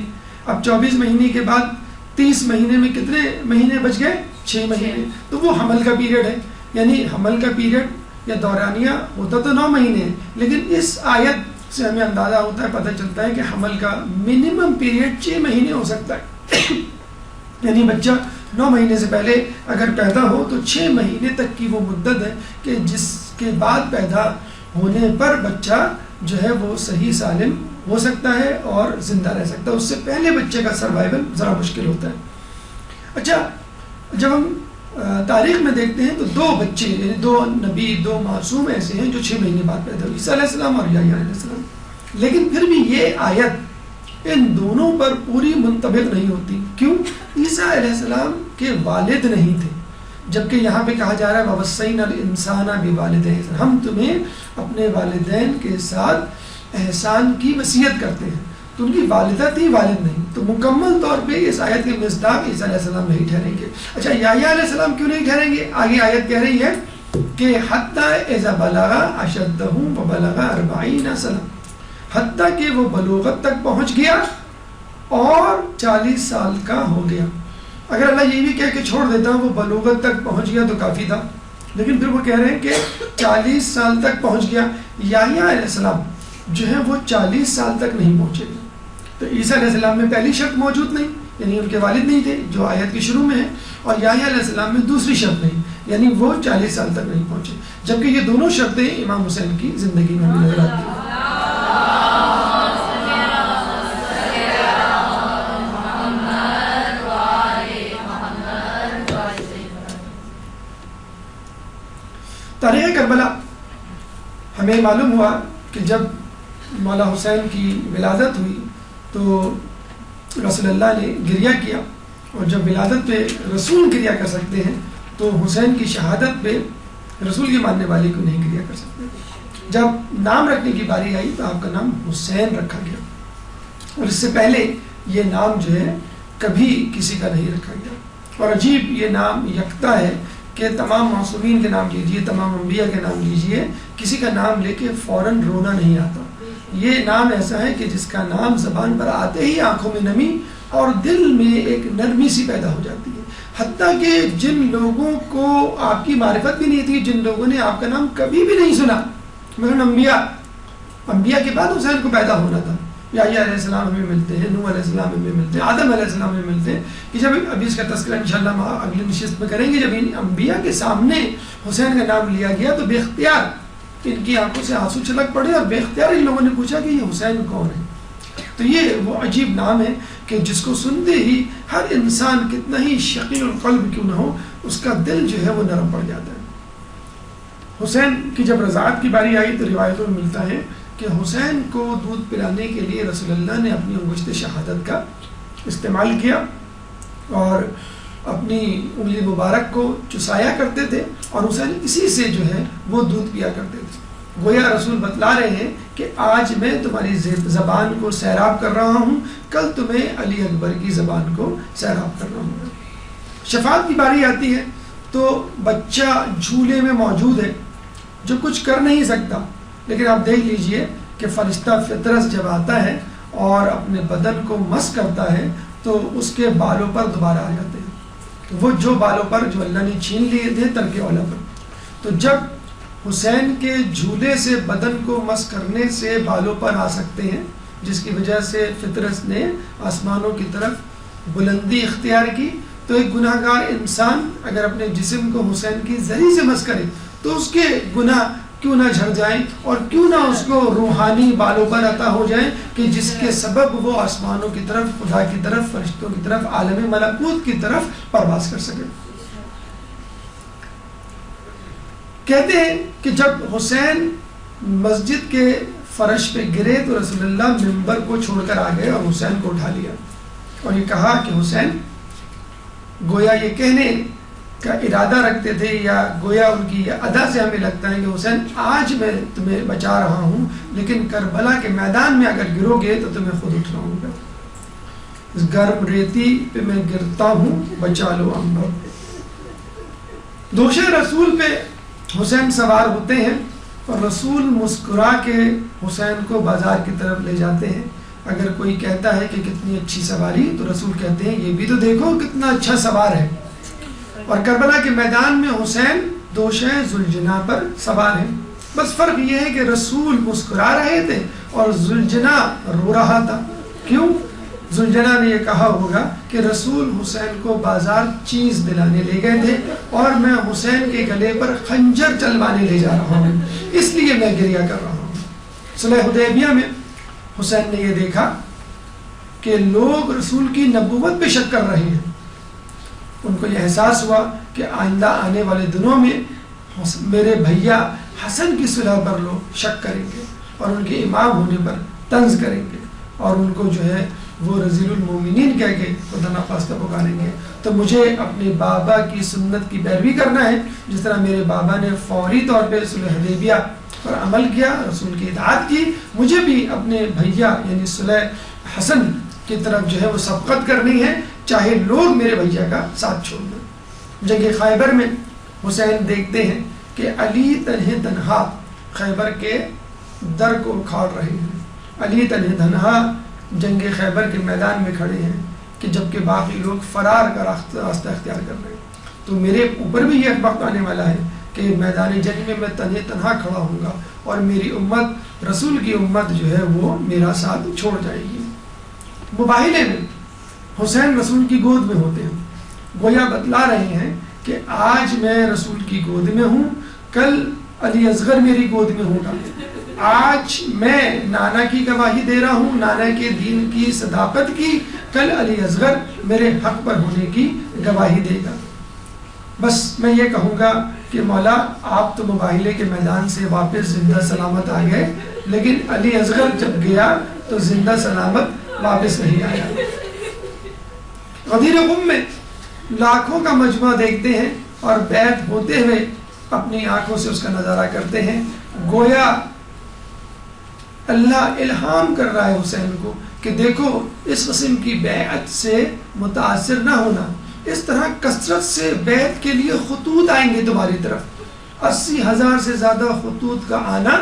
اب 24 مہینے کے بعد 30 مہینے میں کتنے مہینے بچ گئے؟ 6 مہینے۔ تو وہ حمل کا پیریڈ ہے، یعنی حمل کا پیریڈ یا دورانیہ ہوتا تو 9 مہینے ہے، لیکن اس آیت سے ہمیں اندازہ ہوتا ہے، پتہ چلتا ہے کہ حمل کا منیمم پیریڈ 6 مہینے ہو سکتا ہے۔ یعنی بچہ 9 مہینے سے پہلے اگر پیدا ہو تو 6 مہینے تک کی وہ مدت ہے کہ جس کے بعد پیدا ہونے پر بچہ جو ہے وہ صحیح سالم ہو سکتا ہے اور زندہ رہ سکتا ہے۔ اس سے پہلے بچے کا سروائیول ذرا مشکل ہوتا ہے۔ اچھا، جب ہم تاریخ میں دیکھتے ہیں تو 2 بچے، یعنی 2 نبی، 2 معصوم ایسے ہیں جو 6 مہینے بعد پیدا ہوئے، عیسیٰ علیہ السلام اور یحییٰ علیہ السلام۔ لیکن پھر بھی یہ آیت ان دونوں پر پوری منطبق نہیں ہوتی۔ کیوں؟ عیسیٰ علیہ السلام کے والد نہیں تھے، جبکہ یہاں پہ کہا جا رہا ہے وَوَصَّيْنَا الْإِنسَانَ بِوَالِدَيْهِ، ہم تمہیں اپنے والدین کے ساتھ احسان کی وصیت کرتے ہیں۔ تو ان کی والدہ تھی، والد نہیں، تو مکمل طور پہ اس آیت کے مصداق عیسیٰ علیہ السلام نہیں ٹھہریں گے۔ اچھا، یحییٰ علیہ السلام کیوں نہیں ٹھہریں گے؟ آگے آیت کہہ رہی ہے کہ حَتَّى إِذَا بَلَغَ أَشَدَّهُ وَبَلَغَ 40 سنة، حتیٰ کہ وہ بلوغت تک پہنچ گیا اور 40 سال کا ہو گیا۔ اگر اللہ یہ بھی کہہ کے چھوڑ دیتا وہ بلوغت تک پہنچ گیا تو کافی تھا، لیکن پھر وہ کہہ رہے ہیں کہ 40 سال تک پہنچ گیا۔ یحییٰ علیہ السلام جو ہے وہ 40 سال تک نہیں پہنچے گا۔ تو عیسیٰ علیہ السلام میں پہلی شرط موجود نہیں، یعنی ان کے والد نہیں تھے جو آیت کے شروع میں ہے، اور یحییٰ علیہ السلام میں دوسری شرط نہیں، یعنی وہ 40 سال تک نہیں پہنچے، جبکہ یہ دونوں شرطیں امام حسین کی زندگی میں بھی نظر آتی ہیں۔ تاریخ کربلا ہمیں معلوم ہوا کہ جب مولا حسین کی ولادت ہوئی تو رسول اللہ نے گریہ کیا، اور جب ولادت پہ رسول گریہ کر سکتے ہیں تو حسین کی شہادت پہ رسول کے ماننے والے کو نہیں گریہ کر سکتے۔ جب نام رکھنے کی باری آئی تو آپ کا نام حسین رکھا گیا، اور اس سے پہلے یہ نام جو ہے کبھی کسی کا نہیں رکھا گیا۔ اور عجیب یہ نام یکتا ہے کہ تمام معصومین کے نام لیجئے، تمام انبیاء کے نام لیجئے، کسی کا نام لے کے فوراً رونا نہیں آتا۔ یہ نام ایسا ہے کہ جس کا نام زبان پر آتے ہی آنکھوں میں نمی اور دل میں ایک نرمی سی پیدا ہو جاتی ہے۔ حتیٰ کہ جن لوگوں کو آپ کی معرفت بھی نہیں تھی، جن لوگوں نے آپ کا نام کبھی بھی نہیں سنا، مثلا انبیاء کے بعد حسین کو پیدا ہونا تھا، یحییٰ علیہ السلام ہمیں ملتے ہیں، نوح علیہ السلام ہمیں ملتے ہیں، آدم علیہ السلام ہمیں ملتے ہیں، کہ جب ابھی اس کا تذکرہ انشاءاللہ ہم اگلی نشست میں کریں گے، جب ان انبیاء کے سامنے حسین کا نام لیا گیا تو بے اختیار ان کی آنکھوں سے آنسو چھلک پڑے، اور بے اختیار ان لوگوں نے پوچھا کہ یہ حسین کون ہے. تو یہ وہ عجیب نام ہے کہ جس کو سنتے ہی ہر انسان کتنا ہی شقی القلب کیوں نہ ہو، اس کا دل جو ہے وہ نرم پڑ جاتا ہے. حسین کی جب رضاعت کی باری آئی تو روایتوں میں ملتا ہے کہ حسین کو دودھ پلانے کے لیے رسول اللہ نے اپنی انگشت شہادت کا استعمال کیا اور اپنی انگلی مبارک کو چسایا کرتے تھے، اور حسین اسی سے جو ہے وہ دودھ پیا کرتے تھے. گویا رسول بتلا رہے ہیں کہ آج میں تمہاری زبان کو سیراب کر رہا ہوں، کل تمہیں علی اکبر کی زبان کو سیراب کر رہا ہوں. شفاعت کی باری آتی ہے تو بچہ جھولے میں موجود ہے جو کچھ کر نہیں سکتا، لیکن آپ دیکھ لیجئے کہ فرشتہ فطرت جب آتا ہے اور اپنے بدن کو مس کرتا ہے تو اس کے بالوں پر دوبارہ آ جاتے ہیں، وہ جو بالوں پر جو اللہ نے چھین لیے تھے ترک اولا پر. تو جب حسین کے جھولے سے بدن کو مس کرنے سے بالوں پر آ سکتے ہیں، جس کی وجہ سے فطرت نے آسمانوں کی طرف بلندی اختیار کی، تو ایک گناہ گار انسان اگر اپنے جسم کو حسین کی زری سے مس کرے تو اس کے گناہ کیوں نہ جھڑ جائیں، اور کیوں نہ اس کو روحانی بالوں پر عطا ہو جائیں کہ جس کے سبب وہ آسمانوں کی طرف، خدا کی طرف، فرشتوں کی طرف، عالم ملکوت کی طرف پرواز کر سکے. کہتے ہیں کہ جب حسین مسجد کے فرش پہ گرے تو رسول اللہ منبر کو چھوڑ کر آ گئے اور حسین کو اٹھا لیا اور یہ کہا کہ حسین، گویا یہ کہنے کا ارادہ رکھتے تھے یا گویا ان کی ادا سے ہمیں لگتا ہے کہ حسین آج میں تمہیں بچا رہا ہوں، لیکن کربلا کے میدان میں اگر گرو گے تو تمہیں خود اٹھنا ہوگا. اس گرم ریتی پہ میں گرتا ہوں، بچا لو امبر. دوش رسول پہ حسین سوار ہوتے ہیں اور رسول مسکرا کے حسین کو بازار کی طرف لے جاتے ہیں. اگر کوئی کہتا ہے کہ کتنی اچھی سواری، تو رسول کہتے ہیں یہ بھی تو دیکھو کتنا اچھا سوار ہے. اور کربلا کے میدان میں حسین دوشہ ذوالجناح پر سوار ہیں. بس فرق یہ ہے کہ رسول مسکرا رہے تھے اور ذوالجناح رو رہا تھا. کیوں؟ ذوالجناح نے یہ کہا ہوگا کہ رسول حسین کو بازار چیز دلانے لے گئے تھے اور میں حسین کے گلے پر خنجر چلوانے لے جا رہا ہوں، اس لیے میں گریہ کر رہا ہوں. صلح حدیبیہ میں حسین نے یہ دیکھا کہ لوگ رسول کی نبوت پہ شک کر رہے ہیں. ان کو یہ احساس ہوا کہ آئندہ آنے والے دنوں میں میرے بھیا حسن کی صلح پر لوگ شک کریں گے اور ان کے امام ہونے پر طنز کریں گے اور ان کو جو ہے وہ رضیل المومنین کہہ کے خدا نخواستہ پکاریں گے. تو مجھے اپنے بابا کی سنت کی پیروی کرنا ہے، جس طرح میرے بابا نے فوری طور پہ صلح حدیبیہ پر عمل کیا، رسول کی اطاعت کی، مجھے بھی اپنے بھیا یعنی صلح حسن کی طرف جو ہے وہ سبقت کرنی ہے، چاہے لوگ میرے بھیا کا ساتھ چھوڑ دیں. جنگ خیبر میں حسین دیکھتے ہیں کہ علی تنہا خیبر کے در کو اکھاڑ رہے ہیں. علی تنہا جنگ خیبر کے میدان میں کھڑے ہیں کہ جبکہ باقی لوگ فرار کا راستہ اختیار کر رہے ہیں. تو میرے اوپر بھی یہ وقت آنے والا ہے کہ میدان جنگ میں تنہا کھڑا ہوں گا اور میری امت، رسول کی امت جو ہے وہ میرا ساتھ چھوڑ جائے گی. مباہلے میں حسین رسول کی گود میں ہوتے ہیں، گویا بتلا رہے ہیں کہ آج میں رسول کی گود میں ہوں، کل علی اصغر میری گود میں ہوگا. آج میں نانا کی گواہی دے رہا ہوں، نانا کے دین کی صداقت کی، کل علی اصغر میرے حق پر ہونے کی گواہی دے گا. بس میں یہ کہوں گا کہ مولا آپ تو مباہلے کے میدان سے واپس زندہ سلامت آ گئے، لیکن علی اصغر جب گیا تو زندہ سلامت واپس نہیں آیا. غدیر قم میں لاکھوں کا مجموعہ دیکھتے ہیں اور بیعت ہوتے ہوئے اپنی آنکھوں سے اس کا نظارہ کرتے ہیں. گویا اللہ الہام کر رہا ہے حسین کو کہ دیکھو اس قسم کی بیعت سے متاثر نہ ہونا، اس طرح کثرت سے بیعت کے لیے خطوط آئیں گے تمہاری طرف، 80,000 سے زیادہ خطوط کا آنا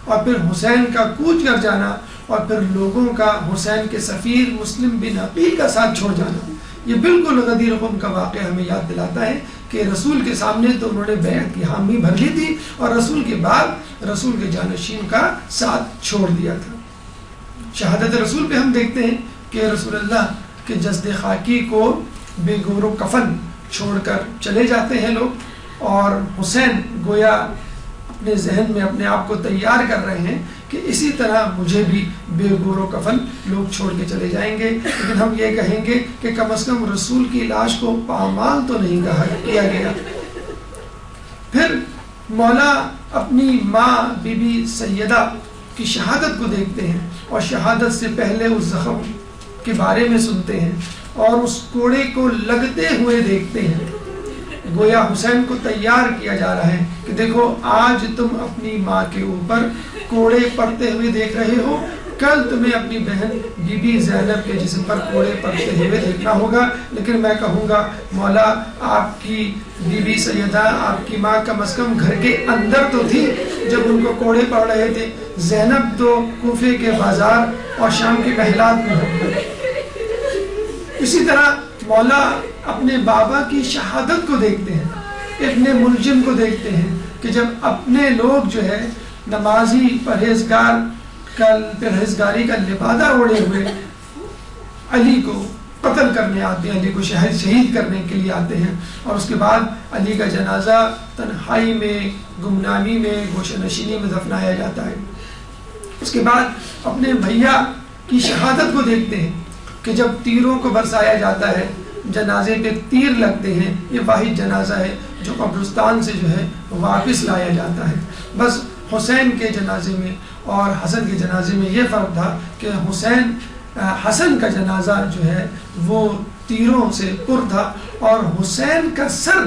اور پھر حسین کا کوچ کر جانا اور پھر لوگوں کا حسین کے سفیر مسلم بن عقیل کا ساتھ چھوڑ جانا. یہ بالکل غدیر قوم کا واقعہ ہمیں یاد دلاتا ہے کہ رسول کے سامنے تو انہوں نے بیعت کی حامی بھر لی تھی اور رسول کے بعد رسول کے جانشین کا ساتھ چھوڑ دیا تھا. شہادت رسول پہ ہم دیکھتے ہیں کہ رسول اللہ کے جسد خاکی کو بے گور و کفن چھوڑ کر چلے جاتے ہیں لوگ، اور حسین گویا اپنے ذہن میں اپنے آپ کو تیار کر رہے ہیں کہ اسی طرح مجھے بھی بے گور و کفن لوگ چھوڑ کے چلے جائیں گے. لیکن ہم یہ کہیں گے کہ کم از کم رسول کی لاش کو پامال تو نہیں کیا گیا. پھر مولا اپنی ماں بی بی سیدہ کی شہادت کو دیکھتے ہیں اور شہادت سے پہلے اس زخم کے بارے میں سنتے ہیں اور اس کوڑے کو لگتے ہوئے دیکھتے ہیں. گویا حسین کو تیار کیا جا رہا ہے کہ دیکھو آج تم اپنی ماں کے اوپر کوڑے پڑتے ہوئے دیکھ رہے ہو، کل تمہیں اپنی بہن بی بی زینب کے جسم پر کوڑے پڑتے ہوئے دیکھنا ہوگا. لیکن میں کہوں گا مولا آپ کی بی بی سیدہ، آپ کی ماں کم از کم گھر کے اندر تو تھی جب ان کو کوڑے پڑ رہے تھے. زینب تو کوفے کے بازار اور شام کے محلات میں ہوتی. اسی طرح مولا اپنے بابا کی شہادت کو دیکھتے ہیں، ابن ملجم کو دیکھتے ہیں کہ جب اپنے لوگ جو ہے نمازی پرہیزگاری کا لبادہ اوڑے ہوئے علی کو قتل کرنے آتے ہیں، علی کو شہید کرنے کے لیے آتے ہیں، اور اس کے بعد علی کا جنازہ تنہائی میں، گمنامی میں، گوشہ نشینی میں دفنایا جاتا ہے. اس کے بعد اپنے بھیا کی شہادت کو دیکھتے ہیں کہ جب تیروں کو برسایا جاتا ہے، جنازے پہ تیر لگتے ہیں. یہ واحد جنازہ ہے جو قبرستان سے جو ہے واپس لایا جاتا ہے. بس حسین کے جنازے میں اور حسن کے جنازے میں یہ فرق تھا کہ حسن کا جنازہ جو ہے وہ تیروں سے پر تھا اور حسین کا سر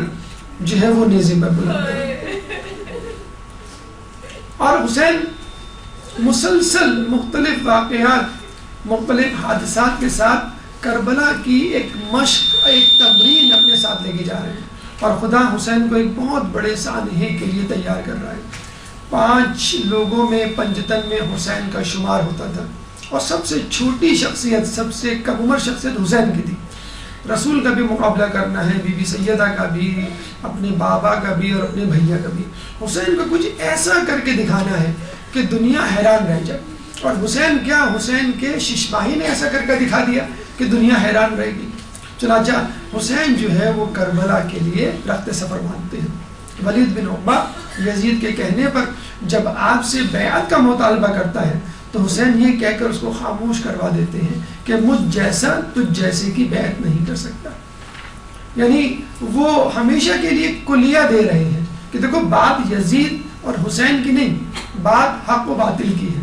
جو ہے وہ نیزے پر بلند تھا. اور حسین مسلسل مختلف واقعات، مختلف حادثات کے ساتھ کربلا کی ایک مشق، ایک تمرین اپنے ساتھ لے کے جا رہے ہیں، اور خدا حسین کو ایک بہت بڑے سانحے کے لیے تیار کر رہا ہے. 5 لوگوں میں پنجتن میں حسین کا شمار ہوتا تھا، اور سب سے چھوٹی شخصیت، سب سے کم عمر شخصیت حسین کی تھی. رسول کا بھی مقابلہ کرنا ہے، بی بی سیدہ کا بھی، اپنے بابا کا بھی اور اپنے بھیا کا بھی. حسین کو کچھ ایسا کر کے دکھانا ہے کہ دنیا حیران رہ جائے. اور حسین کیا، حسین کے ششماہی نے ایسا کر کے دکھا دیا کہ دنیا حیران رہے گی. چنانچہ حسین جو ہے وہ کربلا کے لیے رخت سفر مانتے ہیں. ولید بن عقبہ یزید کے کہنے پر جب آپ سے بیعت کا مطالبہ کرتا ہے تو حسین یہ کہہ کر اس کو خاموش کروا دیتے ہیں کہ مجھ جیسا تجھ جیسے کی بیعت نہیں کر سکتا. یعنی وہ ہمیشہ کے لیے کلیہ دے رہے ہیں کہ دیکھو بات یزید اور حسین کی نہیں، بات حق و باطل کی ہے،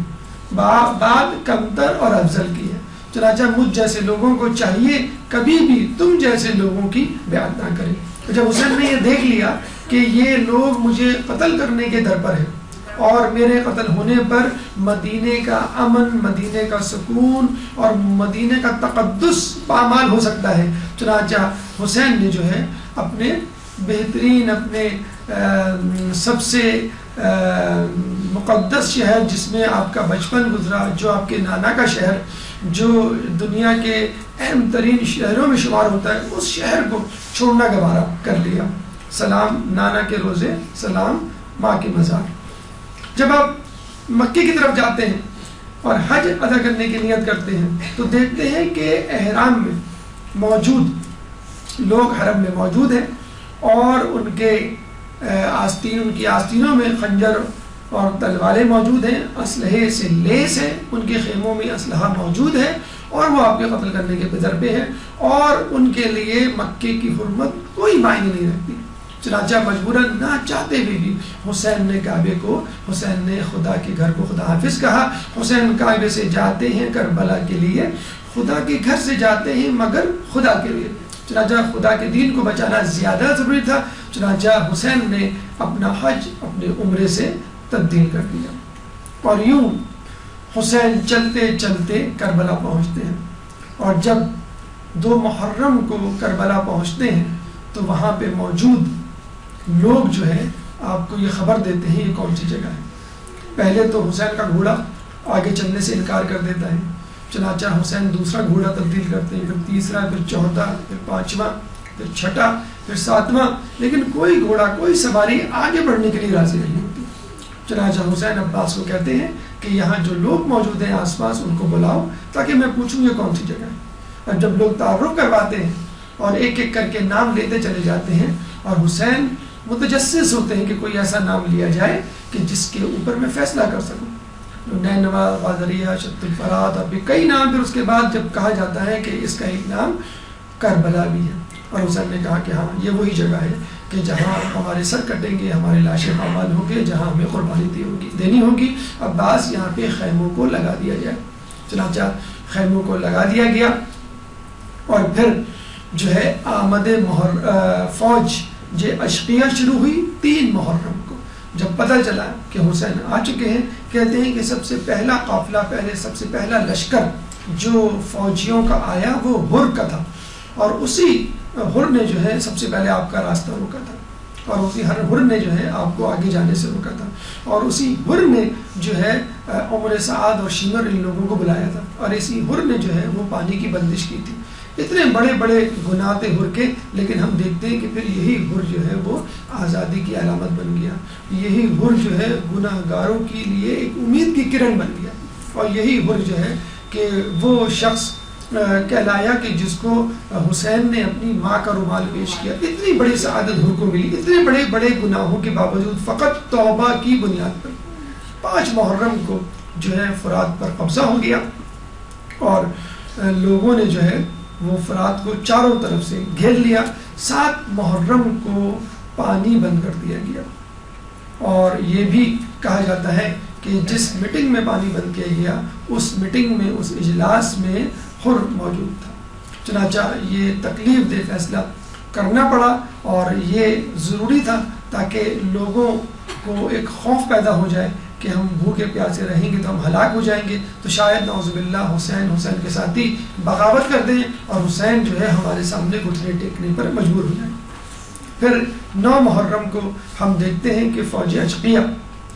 بات کمتر اور افضل کی ہے. چنانچہ مجھ جیسے لوگوں کو چاہیے کبھی بھی تم جیسے لوگوں کی بیعت نہ کریں. جب حسین نے یہ دیکھ لیا کہ یہ لوگ مجھے قتل کرنے کے در پر ہیں اور میرے قتل ہونے پر مدینے کا امن، مدینے کا سکون اور مدینے کا تقدس پامال ہو سکتا ہے، چنانچہ حسین نے جو ہے اپنے بہترین، اپنے سب سے مقدس شہر جس میں آپ کا بچپن گزرا، جو آپ کے نانا کا شہر، جو دنیا کے اہم ترین شہروں میں شمار ہوتا ہے، اس شہر کو چھوڑنا گوارا کر لیا. سلام نانا کے روزے، سلام ماں کے مزار. جب آپ مکے کی طرف جاتے ہیں اور حج ادا کرنے کی نیت کرتے ہیں تو دیکھتے ہیں کہ احرام میں موجود لوگ حرم میں موجود ہیں اور ان کے ان کی آستینوں میں خنجر اور تلواریں موجود ہیں، اسلحے سے لیس ہیں، ان کے خیموں میں اسلحہ موجود ہے اور وہ آپ کے قتل کرنے کے بدر پہ ہے، اور ان کے لیے مکے کی حرمت کوئی معنی نہیں رکھتی. چنانچہ مجبوراً نہ چاہتے ہوئے بھی حسین نے کعبے کو، حسین نے خدا کے گھر کو خدا حافظ کہا. حسین کعبے سے جاتے ہیں کربلا کے لیے، خدا کے گھر سے جاتے ہیں مگر خدا کے لیے. چنانچہ خدا کے دین کو بچانا زیادہ ضروری تھا. چنانچہ حسین نے اپنا حج اپنے عمرے سے تبدیل کر دیا، اور یوں حسین چلتے چلتے کربلا پہنچتے ہیں. اور جب 2 محرم کو کربلا پہنچتے ہیں تو وہاں پہ موجود لوگ جو ہے آپ کو یہ خبر دیتے ہیں یہ کون سی جگہ ہے. پہلے تو حسین کا گھوڑا آگے چلنے سے انکار کر دیتا ہے، چنانچہ حسین دوسرا گھوڑا تبدیل کرتے ہیں، پھر تیسرا، پھر چوتھا، پھر پانچواں، پھر چھٹا، پھر ساتواں، لیکن کوئی گھوڑا، کوئی سواری آگے بڑھنے کے لیے راضی نہیں ہوتی۔ چنانچہ حسین عباس کو کہتے ہیں کہ یہاں جو لوگ موجود ہیں آس پاس ان کو بلاؤ تاکہ میں پوچھوں یہ کون سی جگہ ہے۔ اور جب لوگ تعارف کرواتے ہیں اور ایک ایک کر کے نام لیتے چلے جاتے ہیں، اور حسین متجسس ہوتے ہیں کہ کوئی ایسا نام لیا جائے کہ جس کے اوپر میں فیصلہ کر سکوں۔ نینوا، غادریہ، شط الفرات، اور بھی کئی نام، پھر اس کے بعد جب کہا جاتا ہے کہ اس کا ایک نام کربلا بھی ہے، اور حسین نے کہا کہ ہاں یہ وہی جگہ ہے کہ جہاں ہمارے سر کٹیں گے، ہمارے لاشیں پامال ہوں گے، جہاں ہمیں قربانی دینی ہوگی۔ عباس یہاں پہ خیموں کو لگا دیا جائے۔ چنانچہ خیموں کو لگا دیا گیا، اور پھر جو ہے آمد فوج اشقیہ شروع ہوئی 3 محرم کو۔ جب پتہ چلا کہ حسین آ چکے ہیں، کہتے ہیں کہ سب سے پہلا قافلہ، سب سے پہلا لشکر جو فوجیوں کا آیا وہ ہر کا تھا، اور اسی ہر نے جو ہے سب سے پہلے آپ کا راستہ روکا تھا، اور اسی ہر نے جو ہے آپ کو آگے جانے سے روکا تھا، اور اسی ہر نے جو ہے عمر سعد اور شمر ان لوگوں کو بلایا تھا، اور اسی ہر نے جو ہے وہ پانی کی بندش کی تھی۔ اتنے بڑے بڑے گناہ تھے ہر کے، لیکن ہم دیکھتے ہیں کہ پھر یہی ہر جو ہے وہ آزادی کی علامت بن گیا، یہی ہر جو ہے گناہ گاروں کے لیے ایک امید کی کرن بن گیا، اور یہی ہر جو ہے کہ وہ شخص کہلایا کہ جس کو حسین نے اپنی ماں کا رومال پیش کیا۔ اتنی بڑی سعادت ہر کو ملی، اتنے بڑے بڑے گناہوں کے باوجود، فقط توبہ کی بنیاد پر 5 محرم کو جو ہے فرات پر قبضہ ہو گیا، اور لوگوں نے جو ہے وہ فرات کو چاروں طرف سے گھیر لیا۔ 7 محرم کو پانی بند کر دیا گیا، اور یہ بھی کہا جاتا ہے کہ جس میٹنگ میں پانی بند کیا گیا، اس میٹنگ میں، اس اجلاس میں ہر موجود تھا۔ چنانچہ یہ تکلیف دہ فیصلہ کرنا پڑا، اور یہ ضروری تھا تاکہ لوگوں کو ایک خوف پیدا ہو جائے کہ ہم بھوکے پیاسے رہیں گے تو ہم ہلاک ہو جائیں گے، تو شاید نعوذ باللہ حسین کے ساتھی بغاوت کر دیں، اور حسین جو ہے ہمارے سامنے گھٹنے ٹیکنے پر مجبور ہو جائیں۔ پھر 9 محرم کو ہم دیکھتے ہیں کہ فوج اشقیہ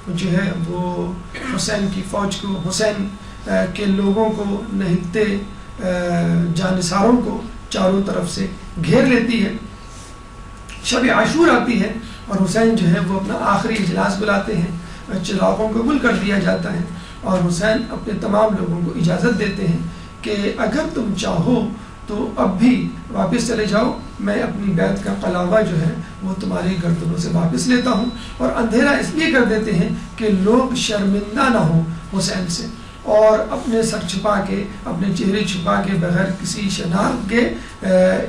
جو ہے وہ حسین کی فوج کو، حسین کے لوگوں کو، نہتے جانثاروں کو چاروں طرف سے گھیر لیتی ہے۔ شب عاشور آتی ہے، اور حسین جو ہے وہ اپنا آخری اجلاس بلاتے ہیں، چراغوں کو گل کر دیا جاتا ہے، اور حسین اپنے تمام لوگوں کو اجازت دیتے ہیں کہ اگر تم چاہو تو اب بھی واپس چلے جاؤ، میں اپنی بیعت کا قلاوہ جو ہے وہ تمہاری گردنوں سے واپس لیتا ہوں، اور اندھیرا اس لیے کر دیتے ہیں کہ لوگ شرمندہ نہ ہوں حسین سے، اور اپنے سر چھپا کے، اپنے چہرے چھپا کے، بغیر کسی شناخت کے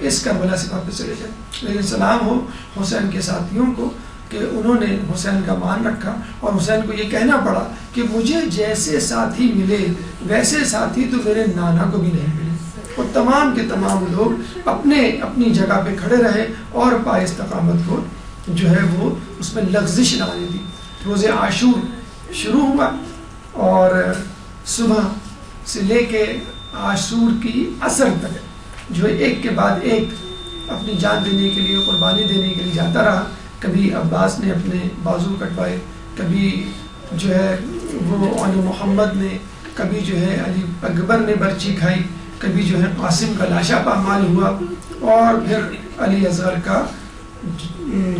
اس کربلا سے واپس چلے جائیں۔ لیکن سلام ہو حسین کے ساتھیوں کو کہ انہوں نے حسین کا مان رکھا، اور حسین کو یہ کہنا پڑا کہ مجھے جیسے ساتھی ملے ویسے ساتھی تو میرے نانا کو بھی نہیں ملے، اور تمام کے تمام لوگ اپنی جگہ پہ کھڑے رہے، اور پائے استقامت کو جو ہے وہ اس میں لغزش نہ آنے دی۔ روز عاشور شروع ہوا، اور صبح سے لے کے عاشور کی عصر تک جو ایک کے بعد ایک اپنی جان دینے کے لیے، قربانی دینے کے لیے جاتا رہا۔ کبھی عباس نے اپنے بازو کٹوائے، کبھی جو ہے وہ علی محمد نے، کبھی جو ہے علی اکبر نے برچی کھائی، کبھی جو ہے قاسم کا لاشا پامال ہوا، اور پھر علی اصغر کا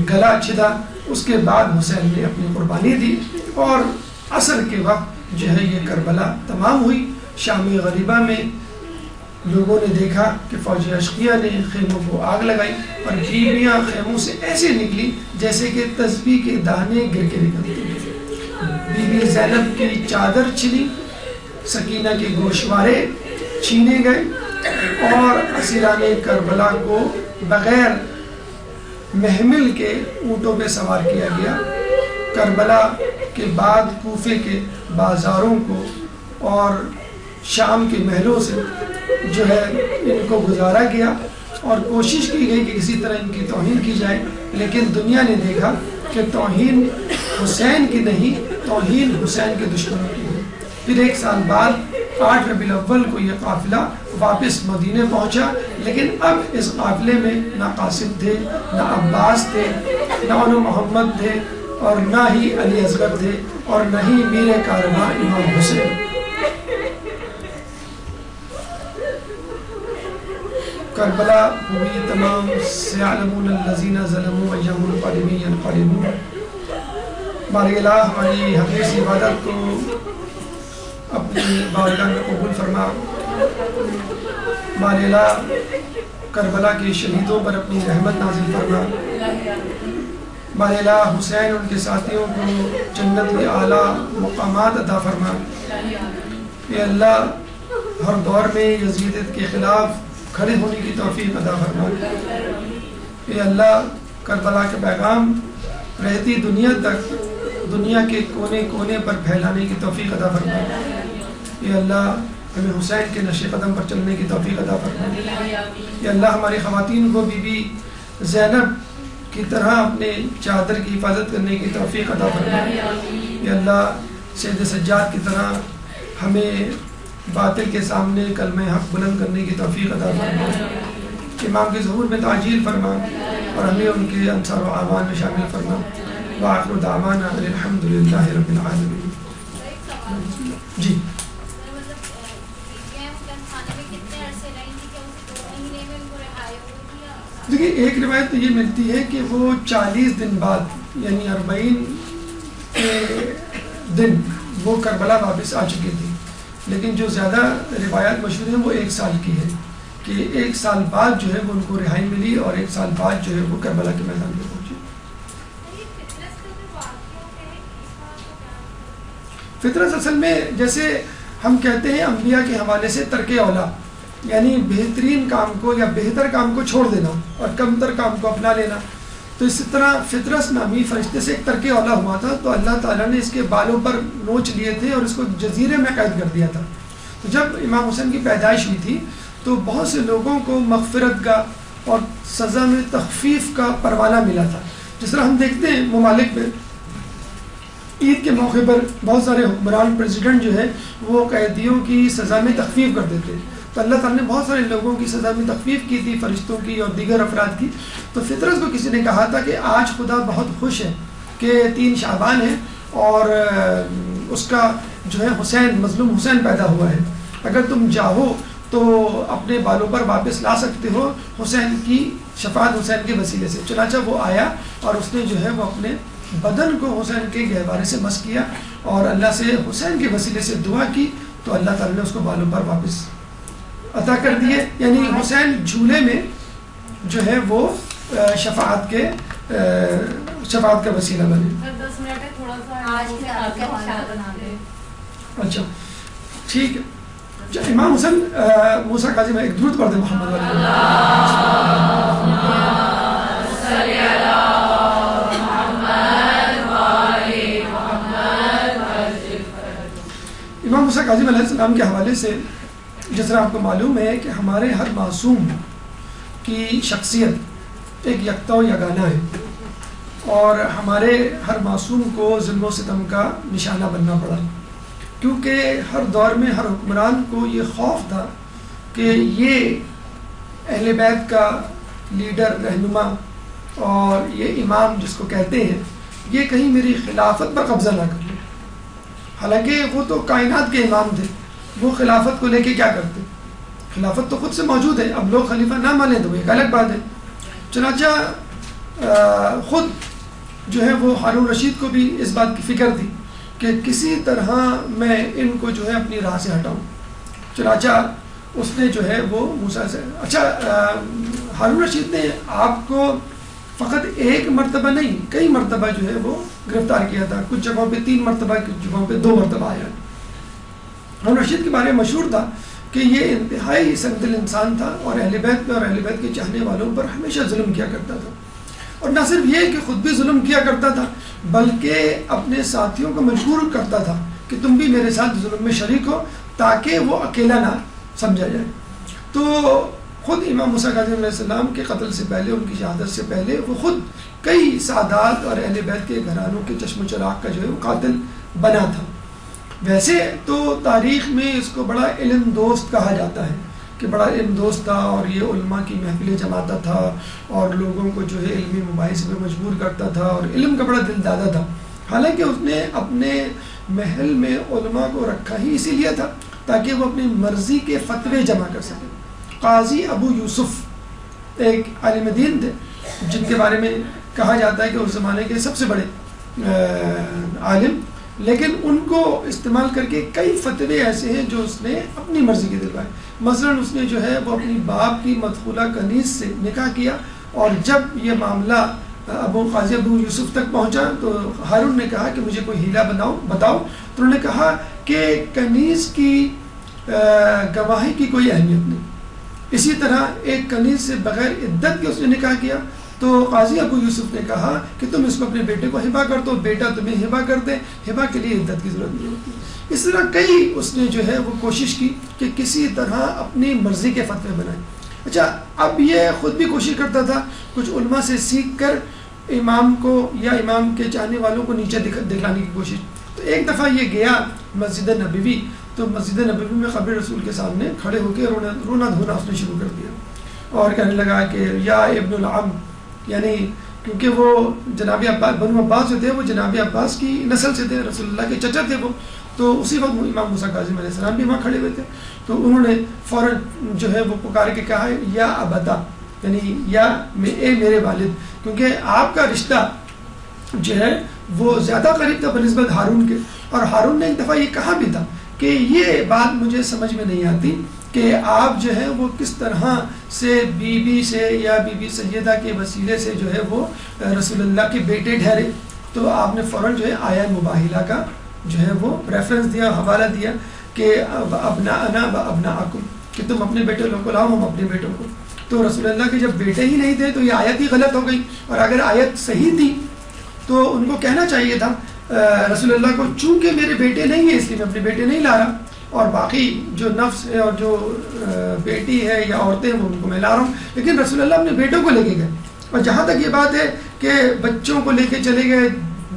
گلا چھدا۔ اس کے بعد حسین نے اپنی قربانی دی، اور عصر کے وقت جو ہے یہ کربلا تمام ہوئی۔ شام غریبہ میں لوگوں نے دیکھا کہ فوج اشقیہ نے خیموں کو آگ لگائی، اور بیویاں خیموں سے ایسے نکلی جیسے کہ تسبیح کے دانے گر کے نکلتے ہیں۔ بی بی زینب کی چادر چھلی، سکینہ کے گوشوارے چھینے گئے، اور اسیران کربلا کو بغیر محمل کے اونٹوں پہ سوار کیا گیا۔ کربلا کے بعد کوفے کے بازاروں کو اور شام کے محلوں سے جو ہے ان کو گزارا گیا، اور کوشش کی گئی کہ کسی طرح ان کی توہین کی جائے، لیکن دنیا نے دیکھا کہ توہین حسین کی نہیں، توہین حسین کے دشمنوں کی ہے۔ پھر 1 سال بعد 8 ربیع الاول کو یہ قافلہ واپس مدینے پہنچا، لیکن اب اس قافلے میں نہ قاسم تھے، نہ عباس تھے، نہ علی محمد تھے، اور نہ ہی علی اصغر تھے، اور نہ ہی میر کارواں امام حسین۔ کربلا ہوئی تمام سیعلمون الذین ظلموا ایہم منقلبون ینقلبون. باری الہ ہماری حدیث عبادت کو اپنی بارگاہ میں قبول فرما. باری الہ کربلا کے شہیدوں پر اپنی رحمت نازل فرما. باری الہ حسین اور ان کے ساتھیوں کو جنت کے اعلیٰ مقامات عطا فرما. اے اللہ ہر دور میں یزیدیت کے خلاف کھڑے ہونے کی توفیق عطا فرما. اے اللہ کربلا کا پیغام رہتی دنیا تک دنیا کے کونے کونے پر پھیلانے کی توفیق عطا فرما. اے اللہ ہمیں حسین کے نقش قدم پر چلنے کی توفیق عطا فرما. اے اللہ ہماری خواتین کو بی بی زینب کی طرح اپنے چادر کی حفاظت کرنے کی توفیق عطا فرما. اے اللہ سید سجاد کی طرح ہمیں باطل کے سامنے کلمہ حق بلند کرنے کی توفیق عطا فرما. امام کے ظہور میں تعجیل فرما اور ہمیں ان کے انصار و اعوان میں شامل فرما. وآخر دعوانا الحمدللہ رب العالمین. جی دیکھیے ایک روایت تو یہ ملتی ہے کہ وہ 40 دن بعد یعنی 40 کے دن وہ کربلا واپس آ چکی تھی. لیکن جو زیادہ روایات مشہور ہیں وہ 1 سال کی ہے کہ 1 سال بعد جو ہے وہ ان کو رہائی ملی اور 1 سال بعد جو ہے وہ کربلا کے میدان میں پہنچی. فطرت اصل میں جیسے ہم کہتے ہیں انبیاء کے حوالے سے ترک اولا یعنی بہترین کام کو یا بہتر کام کو چھوڑ دینا اور کمتر کام کو اپنا لینا. تو اسی طرح فطرت نامی فرشتے سے ایک ترک اولا ہوا تھا تو اللہ تعالیٰ نے اس کے بالوں پر نوچ لیے تھے اور اس کو جزیرے میں قید کر دیا تھا. تو جب امام حسین کی پیدائش ہوئی تھی تو بہت سے لوگوں کو مغفرت کا اور سزا میں تخفیف کا پروانہ ملا تھا. جس طرح ہم دیکھتے ہیں ممالک میں عید کے موقع پر بہت سارے حکمران پریزیڈنٹ جو ہے وہ قیدیوں کی سزا میں تخفیف کر دیتے. تو اللہ تعالیٰ نے بہت سارے لوگوں کی سزا میں تخفیف کی تھی فرشتوں کی اور دیگر افراد کی. تو فطرت کو کسی نے کہا تھا کہ آج خدا بہت خوش ہے کہ 3 شعبان ہے اور اس کا جو ہے حسین مظلوم حسین پیدا ہوا ہے. اگر تم چاہو تو اپنے بالوں پر واپس لا سکتے ہو حسین کی شفاعت حسین کے وسیلے سے. چنانچہ وہ آیا اور اس نے جو ہے وہ اپنے بدن کو حسین کے گہوارے سے مس کیا اور اللہ سے حسین کے وسیلے سے دعا کی تو اللہ تعالیٰ نے اس کو بالوں پر واپس عطا کر دیے. یعنی حسین جھولے میں جو ہے وہ شفاعت کا وسیلہ بنے. اچھا ٹھیک ہے. امام حسن موسیٰ قاضی میں ایک درود پڑھ دیں محمد امام موسیٰ کاظم علیہ السلام کے حوالے سے جس طرح آپ کو معلوم ہے کہ ہمارے ہر معصوم کی شخصیت ایک یکتا و یگانہ ہے اور ہمارے ہر معصوم کو ظلم و ستم کا نشانہ بننا پڑا کیونکہ ہر دور میں ہر حکمران کو یہ خوف تھا کہ یہ اہل بیت کا لیڈر رہنما اور یہ امام جس کو کہتے ہیں یہ کہیں میری خلافت پر قبضہ نہ کر لے. حالانکہ وہ تو کائنات کے امام تھے, وہ خلافت کو لے کے کیا کرتے؟ خلافت تو خود سے موجود ہے, اب لوگ خلیفہ نہ مانیں تو ایک الگ بات ہے. چنانچہ خود جو ہے وہ ہارون رشید کو بھی اس بات کی فکر تھی کہ کسی طرح میں ان کو جو ہے اپنی راہ سے ہٹاؤں. چنانچہ اس نے جو ہے وہ موسیٰ سے ہارون رشید نے آپ کو فقط ایک مرتبہ نہیں کئی مرتبہ جو ہے وہ گرفتار کیا تھا. کچھ جگہوں پہ 3 مرتبہ, کچھ جگہوں پہ 2 مرتبہ آیا. ہارون رشید کے بارے میں مشہور تھا کہ یہ انتہائی سنگدل انسان تھا اور اہل بیت پہ اور اہل بیت کے چاہنے والوں پر ہمیشہ ظلم کیا کرتا تھا. اور نہ صرف یہ کہ خود بھی ظلم کیا کرتا تھا بلکہ اپنے ساتھیوں کو مجبور کرتا تھا کہ تم بھی میرے ساتھ ظلم میں شریک ہو تاکہ وہ اکیلا نہ سمجھا جائے. تو خود امام موسیٰ کاظم علیہ السلام کے قتل سے پہلے, ان کی شہادت سے پہلے, وہ خود کئی سادات اور اہل بیت کے گھرانوں کے چشم و چراغ کا جو ہے وہ قاتل بنا تھا. ویسے تو تاریخ میں اس کو بڑا علم دوست کہا جاتا ہے کہ بڑا علم دوست تھا اور یہ علماء کی محفلیں جماتا تھا اور لوگوں کو جو ہے علمی مباحث میں مجبور کرتا تھا اور علم کا بڑا دل دادا تھا. حالانکہ اس نے اپنے محل میں علماء کو رکھا ہی اسی لیے تھا تاکہ وہ اپنی مرضی کے فتوے جمع کر سکے. قاضی ابو یوسف ایک عالم دین تھے جن کے بارے میں کہا جاتا ہے کہ اس زمانے کے سب سے بڑے عالم، لیکن ان کو استعمال کر کے کئی فتوے ایسے ہیں جو اس نے اپنی مرضی کے دلوائے. مثلاً اس نے جو ہے وہ اپنی باپ کی مدخولہ کنیز سے نکاح کیا، اور جب یہ معاملہ قاضی ابو یوسف تک پہنچا تو ہارون نے کہا کہ مجھے کوئی ہیلا بتاؤ. تو انہوں نے کہا کہ کنیز کی گواہی کی کوئی اہمیت نہیں. اسی طرح ایک کنیز سے بغیر عدت کے اس نے نکاح کیا، تو قاضی ابو یوسف نے کہا کہ تم اس کو اپنے بیٹے کو ہبہ کر دو، بیٹا تمہیں ہبہ کر دے، ہبہ کے لیے عدت کی ضرورت نہیں ہوتی. اس طرح کئی اس نے جو ہے وہ کوشش کی کہ کسی طرح اپنی مرضی کے فتوے بنائے. اچھا، اب یہ خود بھی کوشش کرتا تھا، کچھ علماء سے سیکھ کر امام کو یا امام کے چاہنے والوں کو نیچے دکھلانے کی کوشش. تو ایک دفعہ یہ گیا مسجد نبوی، تو مسجد نبوی میں قبر رسول کے سامنے کھڑے ہو کے رونا دھونا اس نے شروع کر دیا، اور کہنے لگا کہ یا ابن العم، یعنی کیونکہ وہ جناب عباس، بنو عباس جو تھے وہ جناب عباس کی نسل سے تھے، رسول اللہ کے چچا تھے وہ. تو اسی وقت امام موسیٰ کاظم علیہ السلام بھی وہاں کھڑے ہوئے تھے. تو انہوں نے فوراً جو ہے وہ پکار کے کہا یا ابتا، یعنی یا اے میرے والد، کیونکہ آپ کا رشتہ جو ہے وہ زیادہ قریب تھا بنسبت ہارون کے. اور ہارون نے ایک دفعہ یہ کہا بھی تھا کہ یہ بات مجھے سمجھ میں نہیں آتی کہ آپ جو ہے وہ کس طرح سے بی بی سے یا بی بی سیدہ کے وسیلے سے جو ہے وہ رسول اللہ کے بیٹے ٹھہرے. تو آپ نے فوراً جو ہے آیت مباہلہ کا جو ہے وہ ریفرنس دیا، حوالہ دیا کہ ابناءنا و ابناءکم، کہ تم اپنے بیٹے لوگ کو لاؤ، ہم اپنے بیٹوں کو. تو رسول اللہ کے جب بیٹے ہی نہیں تھے تو یہ آیت ہی غلط ہو گئی، اور اگر آیت صحیح تھی تو ان کو کہنا چاہیے تھا رسول اللہ کو چونکہ میرے بیٹے نہیں ہیں اس لیے میں اپنے بیٹے نہیں لا رہا، اور باقی جو نفس ہے اور جو بیٹی ہے یا عورتیں ہیں وہ ان کو میں لا رہا ہوں. لیکن رسول اللہ اپنے بیٹوں کو لے کے گئے. اور جہاں تک یہ بات ہے کہ بچوں کو لے کے چلے گئے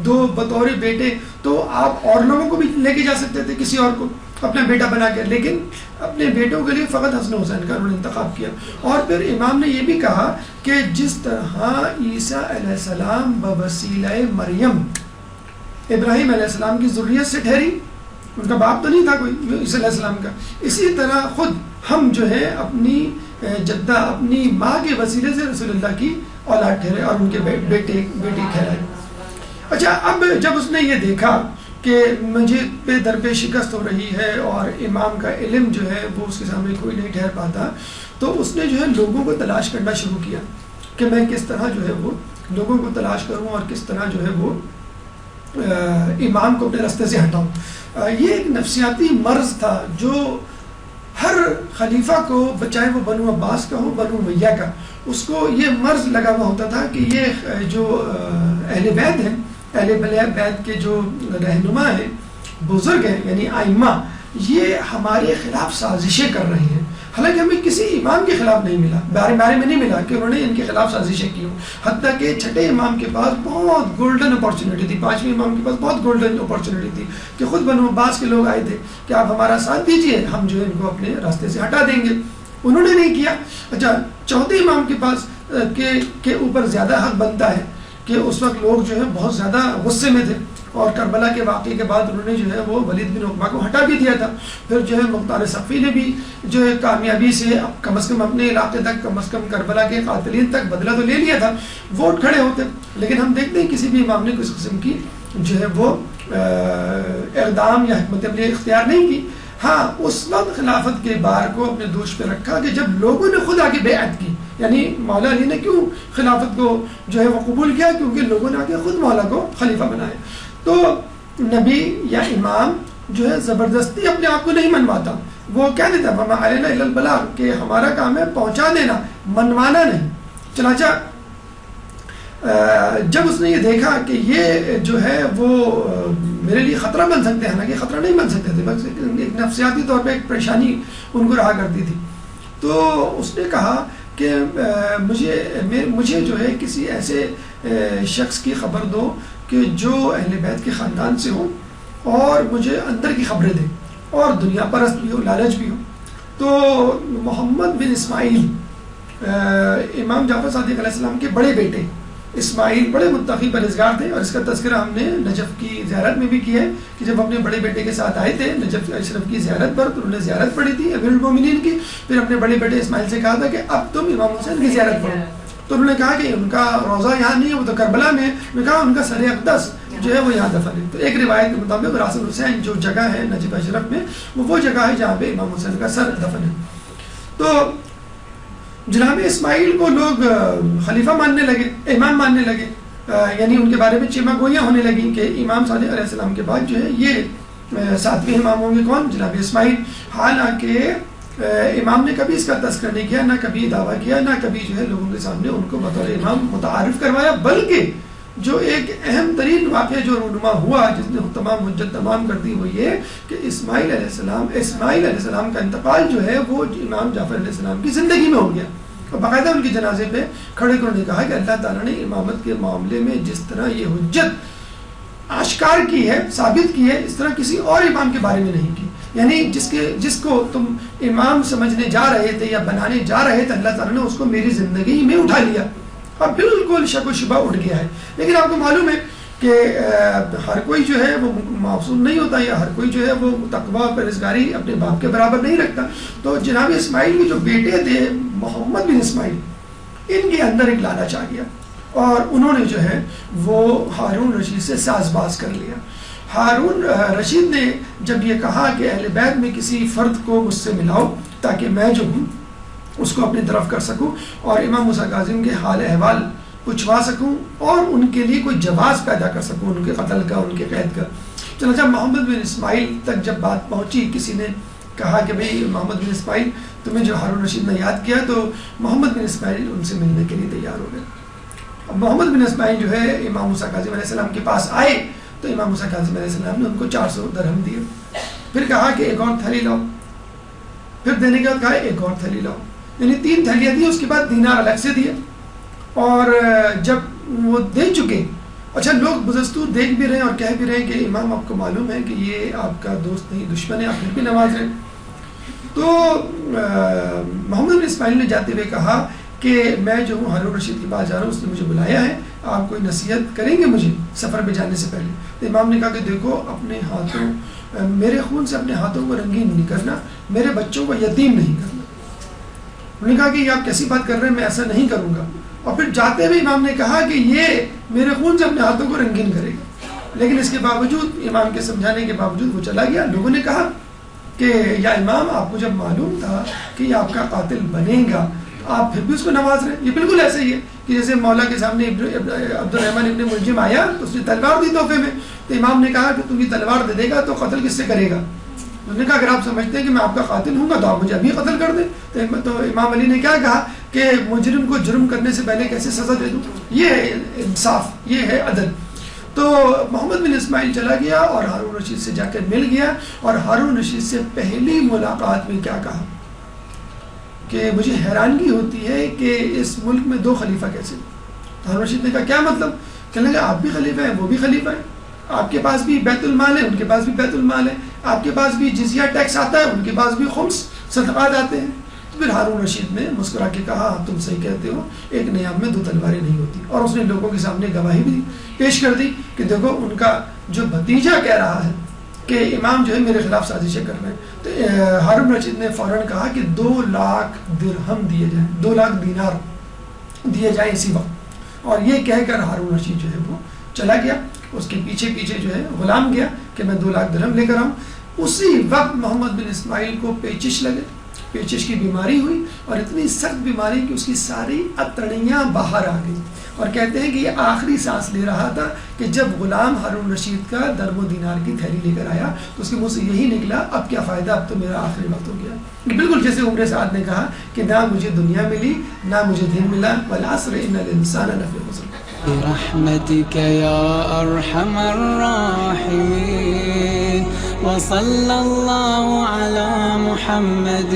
دو بطور بیٹے، تو آپ اور لوگوں کو بھی لے کے جا سکتے تھے، کسی اور کو اپنا بیٹا بنا کے، لیکن اپنے بیٹوں کے لیے فقط حسن حسین کا انہوں نے انتخاب کیا. اور پھر امام نے یہ بھی کہا کہ جس طرح عیسیٰ علیہ السلام بوسیلہ مریم ابراہیم علیہ السلام کی ذریت سے ٹھہری، ان کا باپ تو نہیں تھا کوئی عیسیٰ علیہ السلام کا، اسی طرح خود ہم جو ہے اپنی جدہ اپنی ماں کے وسیلے سے رسول اللہ کی اولاد ٹھہرے اور ان کے بیٹی ٹھہرائے. اچھا، اب جب اس نے یہ دیکھا کہ مجھے پہ در پہ شکست ہو رہی ہے اور امام کا علم جو ہے وہ اس کے سامنے کوئی نہیں ٹھہر پاتا، تو اس نے جو ہے لوگوں کو تلاش کرنا شروع کیا کہ میں کس طرح جو ہے وہ لوگوں کو تلاش کروں اور کس طرح جو ہے وہ امام کو اپنے راستے سے ہٹاؤں. یہ ایک نفسیاتی مرض تھا جو ہر خلیفہ کو، چاہے وہ بنو عباس کا ہو بنو امیہ کا، اس کو یہ مرض لگا ہوا ہوتا تھا کہ یہ جو اہل بیت ہیں، اہل بیت کے جو رہنما ہیں، بزرگ ہیں یعنی ائمہ، یہ ہمارے خلاف سازشیں کر رہے ہیں. حالانکہ ہمیں کسی امام کے خلاف نہیں ملا، بارے میں نہیں ملا کہ انہوں نے ان کے خلاف سازشیں کی ہوں. حتیٰ کہ چھٹے امام کے پاس بہت گولڈن اپارچونیٹی تھی، پانچویں امام کے پاس بہت گولڈن اپارچونیٹی تھی کہ خود بنو عباس کے لوگ آئے تھے کہ آپ ہمارا ساتھ دیجئے، ہم جو ہے ان کو اپنے راستے سے ہٹا دیں گے. انہوں نے نہیں کیا. اچھا، چوتھے امام کے پاس کے اوپر زیادہ حق بنتا ہے کہ اس وقت لوگ جو ہے بہت زیادہ غصے میں تھے، اور کربلا کے واقعے کے بعد انہوں نے جو ہے وہ ولید بن عقبہ کو ہٹا بھی دیا تھا. پھر جو ہے مختار صفی نے بھی جو ہے کامیابی سے کم از کم اپنے علاقے تک، کم از کم کربلا کے قاتلین تک بدلہ تو لے لیا تھا، ووٹ کھڑے ہوتے. لیکن ہم دیکھتے ہیں کسی بھی امام نے کس قسم کی جو ہے وہ اقدام یا حکمت عملی اختیار نہیں کی. ہاں، اس وقت خلافت کے بار کو اپنے دوش پہ رکھا کہ جب لوگوں نے خود آگے بیعت کی. یعنی مولا علی نے کیوں خلافت کو جو ہے وہ قبول کیا؟ کیونکہ لوگوں نے آگے خود مولا کو خلیفہ بنایا. تو نبی یا امام جو ہے زبردستی اپنے آپ کو نہیں منواتا، وہ کیا دیتا ہے وَمَا عَلَيْنَا إِلَّا الْبَلَاغُ، کہ ہمارا کام ہے پہنچا دینا، منوانا نہیں. چنانچہ جب اس نے یہ دیکھا کہ یہ جو ہے وہ میرے لیے خطرہ بن سکتے ہیں، حالانکہ خطرہ نہیں بن سکتے تھے، بس ایک نفسیاتی طور پہ ایک پریشانی ان کو رہا کرتی تھی، تو اس نے کہا کہ مجھے جو ہے کسی ایسے شخص کی خبر دو کہ جو اہل بیت کے خاندان سے ہو اور مجھے اندر کی خبریں دے اور دنیا پرست بھی ہو، لالچ بھی ہو. تو محمد بن اسماعیل امام جعفر صادق علیہ السلام کے بڑے بیٹے، اسماعیل بڑے متقی پرہیزگار تھے، اور اس کا تذکرہ ہم نے نجف کی زیارت میں بھی کیا ہے کہ جب اپنے بڑے بیٹے کے ساتھ آئے تھے نجف اشرف کی زیارت پر، تو انہوں نے زیارت پڑھی تھی امیر المومنین کی، پھر اپنے بڑے بیٹے اسماعیل سے کہا تھا کہ اب تم امام حسین کی زیارت پڑھو، تو انہوں نے کہا کہ ان کا روضہ یہاں نہیں ہے، وہ تو کربلا میں ہے، انہوں نے کہا ان کا سر اقدس جو ہے وہ یہاں دفن ہے۔ تو ایک روایت کے مطابق راس الحسین جو جگہ ہے نجف اشرف میں وہ جگہ ہے جہاں پہ امام حسین کا سر دفن ہے۔ تو جناب اسماعیل کو لوگ خلیفہ ماننے لگے، امام ماننے لگے، یعنی ان کے بارے میں چیمہ گوئیاں ہونے لگیں کہ امام صادق علیہ السلام کے بعد جو ہے یہ 7ویں امام ہوں گے کون؟ جناب اسماعیل۔ حالانکہ امام نے کبھی اس کا تذکر نہیں کیا، نہ کبھی دعویٰ کیا، نہ کبھی جو ہے لوگوں کے سامنے ان کو بطور امام متعارف کروایا، بلکہ جو ایک اہم ترین واقعہ جو رونما ہوا جس نے تمام حجت تمام کر دی وہ یہ کہ اسماعیل علیہ السلام کا انتقال جو ہے وہ امام جعفر علیہ السلام کی زندگی میں ہو گیا، اور باقاعدہ ان کے جنازے پہ کھڑے کرنے کہا کہ اللہ تعالیٰ نے امامت کے معاملے میں جس طرح یہ حجت آشکار کی ہے، ثابت کی ہے، اس طرح کسی اور امام کے بارے میں نہیں کی، یعنی جس کو تم امام سمجھنے جا رہے تھے یا بنانے جا رہے تھے، اللہ تعالیٰ نے اس کو میری زندگی میں اٹھا لیا اور بالکل شک و شبہ اٹھ گیا ہے۔ لیکن آپ کو معلوم ہے کہ ہر کوئی جو ہے وہ معصوم نہیں ہوتا، یا ہر کوئی جو ہے وہ تقویٰ پرہیزگاری اپنے باپ کے برابر نہیں رکھتا۔ تو جناب اسماعیل کے جو بیٹے تھے محمد بن اسماعیل، ان کے اندر ایک لالچ آ گیا، اور انہوں نے جو ہے وہ ہارون رشید سے ساز باز کر لیا۔ ہارون رشید نے جب یہ کہا کہ اہل بیت میں کسی فرد کو مجھ سے ملاؤ تاکہ میں جو ہوں اس کو اپنی طرف کر سکوں اور امام موسیٰ کاظم کے حال احوال پوچھوا سکوں اور ان کے لیے کوئی جواز پیدا کر سکوں ان کے قتل کا، ان کے قید کا۔ چنانچہ محمد بن اسماعیل تک جب بات پہنچی، کسی نے کہا کہ بھئی محمد بن اسماعیل تمہیں جو ہارون رشید نے یاد کیا، تو محمد بن اسماعیل ان سے ملنے کے لیے تیار ہو گئے۔ اب محمد بن اسماعیل جو ہے امام موسیٰ کاظم علیہ السلام کے پاس آئے تو امام موسیٰ کاظم علیہ السلام نے ان کو 400 درہم دیے، پھر کہا کہ ایک اور تھیلی لاؤ، پھر دینے کے بعد کہا ایک اور تھیلی لاؤ، یعنی 3 تھیلیاں دی، اس کے بعد دینار الگ سے دیا۔ اور جب وہ دے چکے، اچھا لوگ بزستور دیکھ بھی رہے ہیں اور کہہ بھی رہے ہیں کہ امام آپ کو معلوم ہے کہ یہ آپ کا دوست نہیں دشمن ہے، آپ پھر بھی نواز رہے۔ تو محمد بن اسماعیل نے جاتے ہوئے کہا کہ میں جو ہوں ہارون رشید کے پاس جا رہا ہوں، اس نے مجھے بلایا ہے، آپ کوئی نصیحت کریں گے مجھے سفر پہ جانے سے پہلے؟ تو امام نے کہا کہ دیکھو اپنے ہاتھوں، میرے خون سے اپنے ہاتھوں کو رنگین نہیں کرنا، میرے بچوں کو یتیم نہیں کرنا۔ انہوں نے کہا کہ یہ آپ کیسی بات کر رہے ہیں، میں ایسا نہیں کروں گا۔ اور پھر جاتے ہوئے امام نے کہا کہ یہ میرے خون سے اپنے ہاتھوں کو رنگین کرے گا، لیکن اس کے باوجود امام کے سمجھانے کے باوجود وہ چلا گیا۔ لوگوں نے کہا کہ یا امام آپ کو جب معلوم تھا کہ یہ آپ کا قاتل بنے گا آپ پھر بھی اس کو نواز رہے۔ یہ بالکل ایسا ہی ہے کہ جیسے مولا کے سامنے عبد الرحمن ابن ملجم آیا تو اس نے تلوار دی تحفے میں، تو امام نے کہا کہ تم یہ تلوار دے دے گا تو قتل کس سے کرے گا؟ انہوں نے کہا اگر آپ سمجھتے ہیں کہ میں آپ کا قاتل ہوں گا تو آپ مجھے ابھی قتل کر دیں۔ تو امام علی نے کیا کہا کہ مجرم کو جرم کرنے سے پہلے کیسے سزا دے دوں؟ یہ ہے انصاف، یہ ہے عدل۔ تو محمد بن اسماعیل چلا گیا اور ہارون رشید سے جا کر مل گیا، اور ہارون رشید سے پہلی ملاقات میں کیا کہا کہ مجھے حیرانگی ہوتی ہے کہ اس ملک میں 2 خلیفہ کیسے؟ ہارون رشید نے کہا کیا مطلب؟ کہنے لگا آپ بھی خلیفہ ہیں وہ بھی خلیفہ ہیں، آپ کے پاس بھی بیت المال ہے ان کے پاس بھی بیت المال ہے، آپ کے پاس بھی جزیہ ٹیکس آتا ہے ان کے پاس بھی خمس صدقات آتے ہیں۔ تو پھر ہارون رشید نے مسکرا کے کہا تم صحیح کہتے ہو، ایک نیام میں 2 تلواریں نہیں ہوتی، اور اس نے لوگوں کے سامنے گواہی بھی پیش کر دی کہ دیکھو ان کا جو بھتیجا کہہ رہا ہے کہ امام جو ہے میرے خلاف سازشیں کر رہے ہیں۔ تو ہارون رشید نے فوراً کہا کہ 2 لاکھ درہم دیے جائیں، 2 لاکھ دینار دیے جائیں اسی وقت، اور یہ کہہ کر ہارون رشید جو ہے وہ چلا گیا، اس کے پیچھے پیچھے جو ہے غلام گیا کہ میں 2 لاکھ درہم لے کر آؤں۔ اسی وقت محمد بن اسماعیل کو پیچش لگے، پیچش کی بیماری ہوئی، اور اتنی سخت بیماری کہ اس کی ساری اتڑیاں باہر آ گئی، اور کہتے ہیں کہ یہ آخری سانس لے رہا تھا کہ جب غلام ہارون رشید کا درم و دینار کی تھیلی لے کر آیا تو اس کے منہ سے یہی نکلا اب کیا فائدہ، اب تو میرا آخری وقت ہو گیا۔ بالکل جیسے عمر سعد نے کہا کہ نہ مجھے دنیا ملی نہ مجھے دین ملا، والعصر ان الانسان لفی خسر۔ برحمتك يا أرحم الراحمين وصلى الله على محمد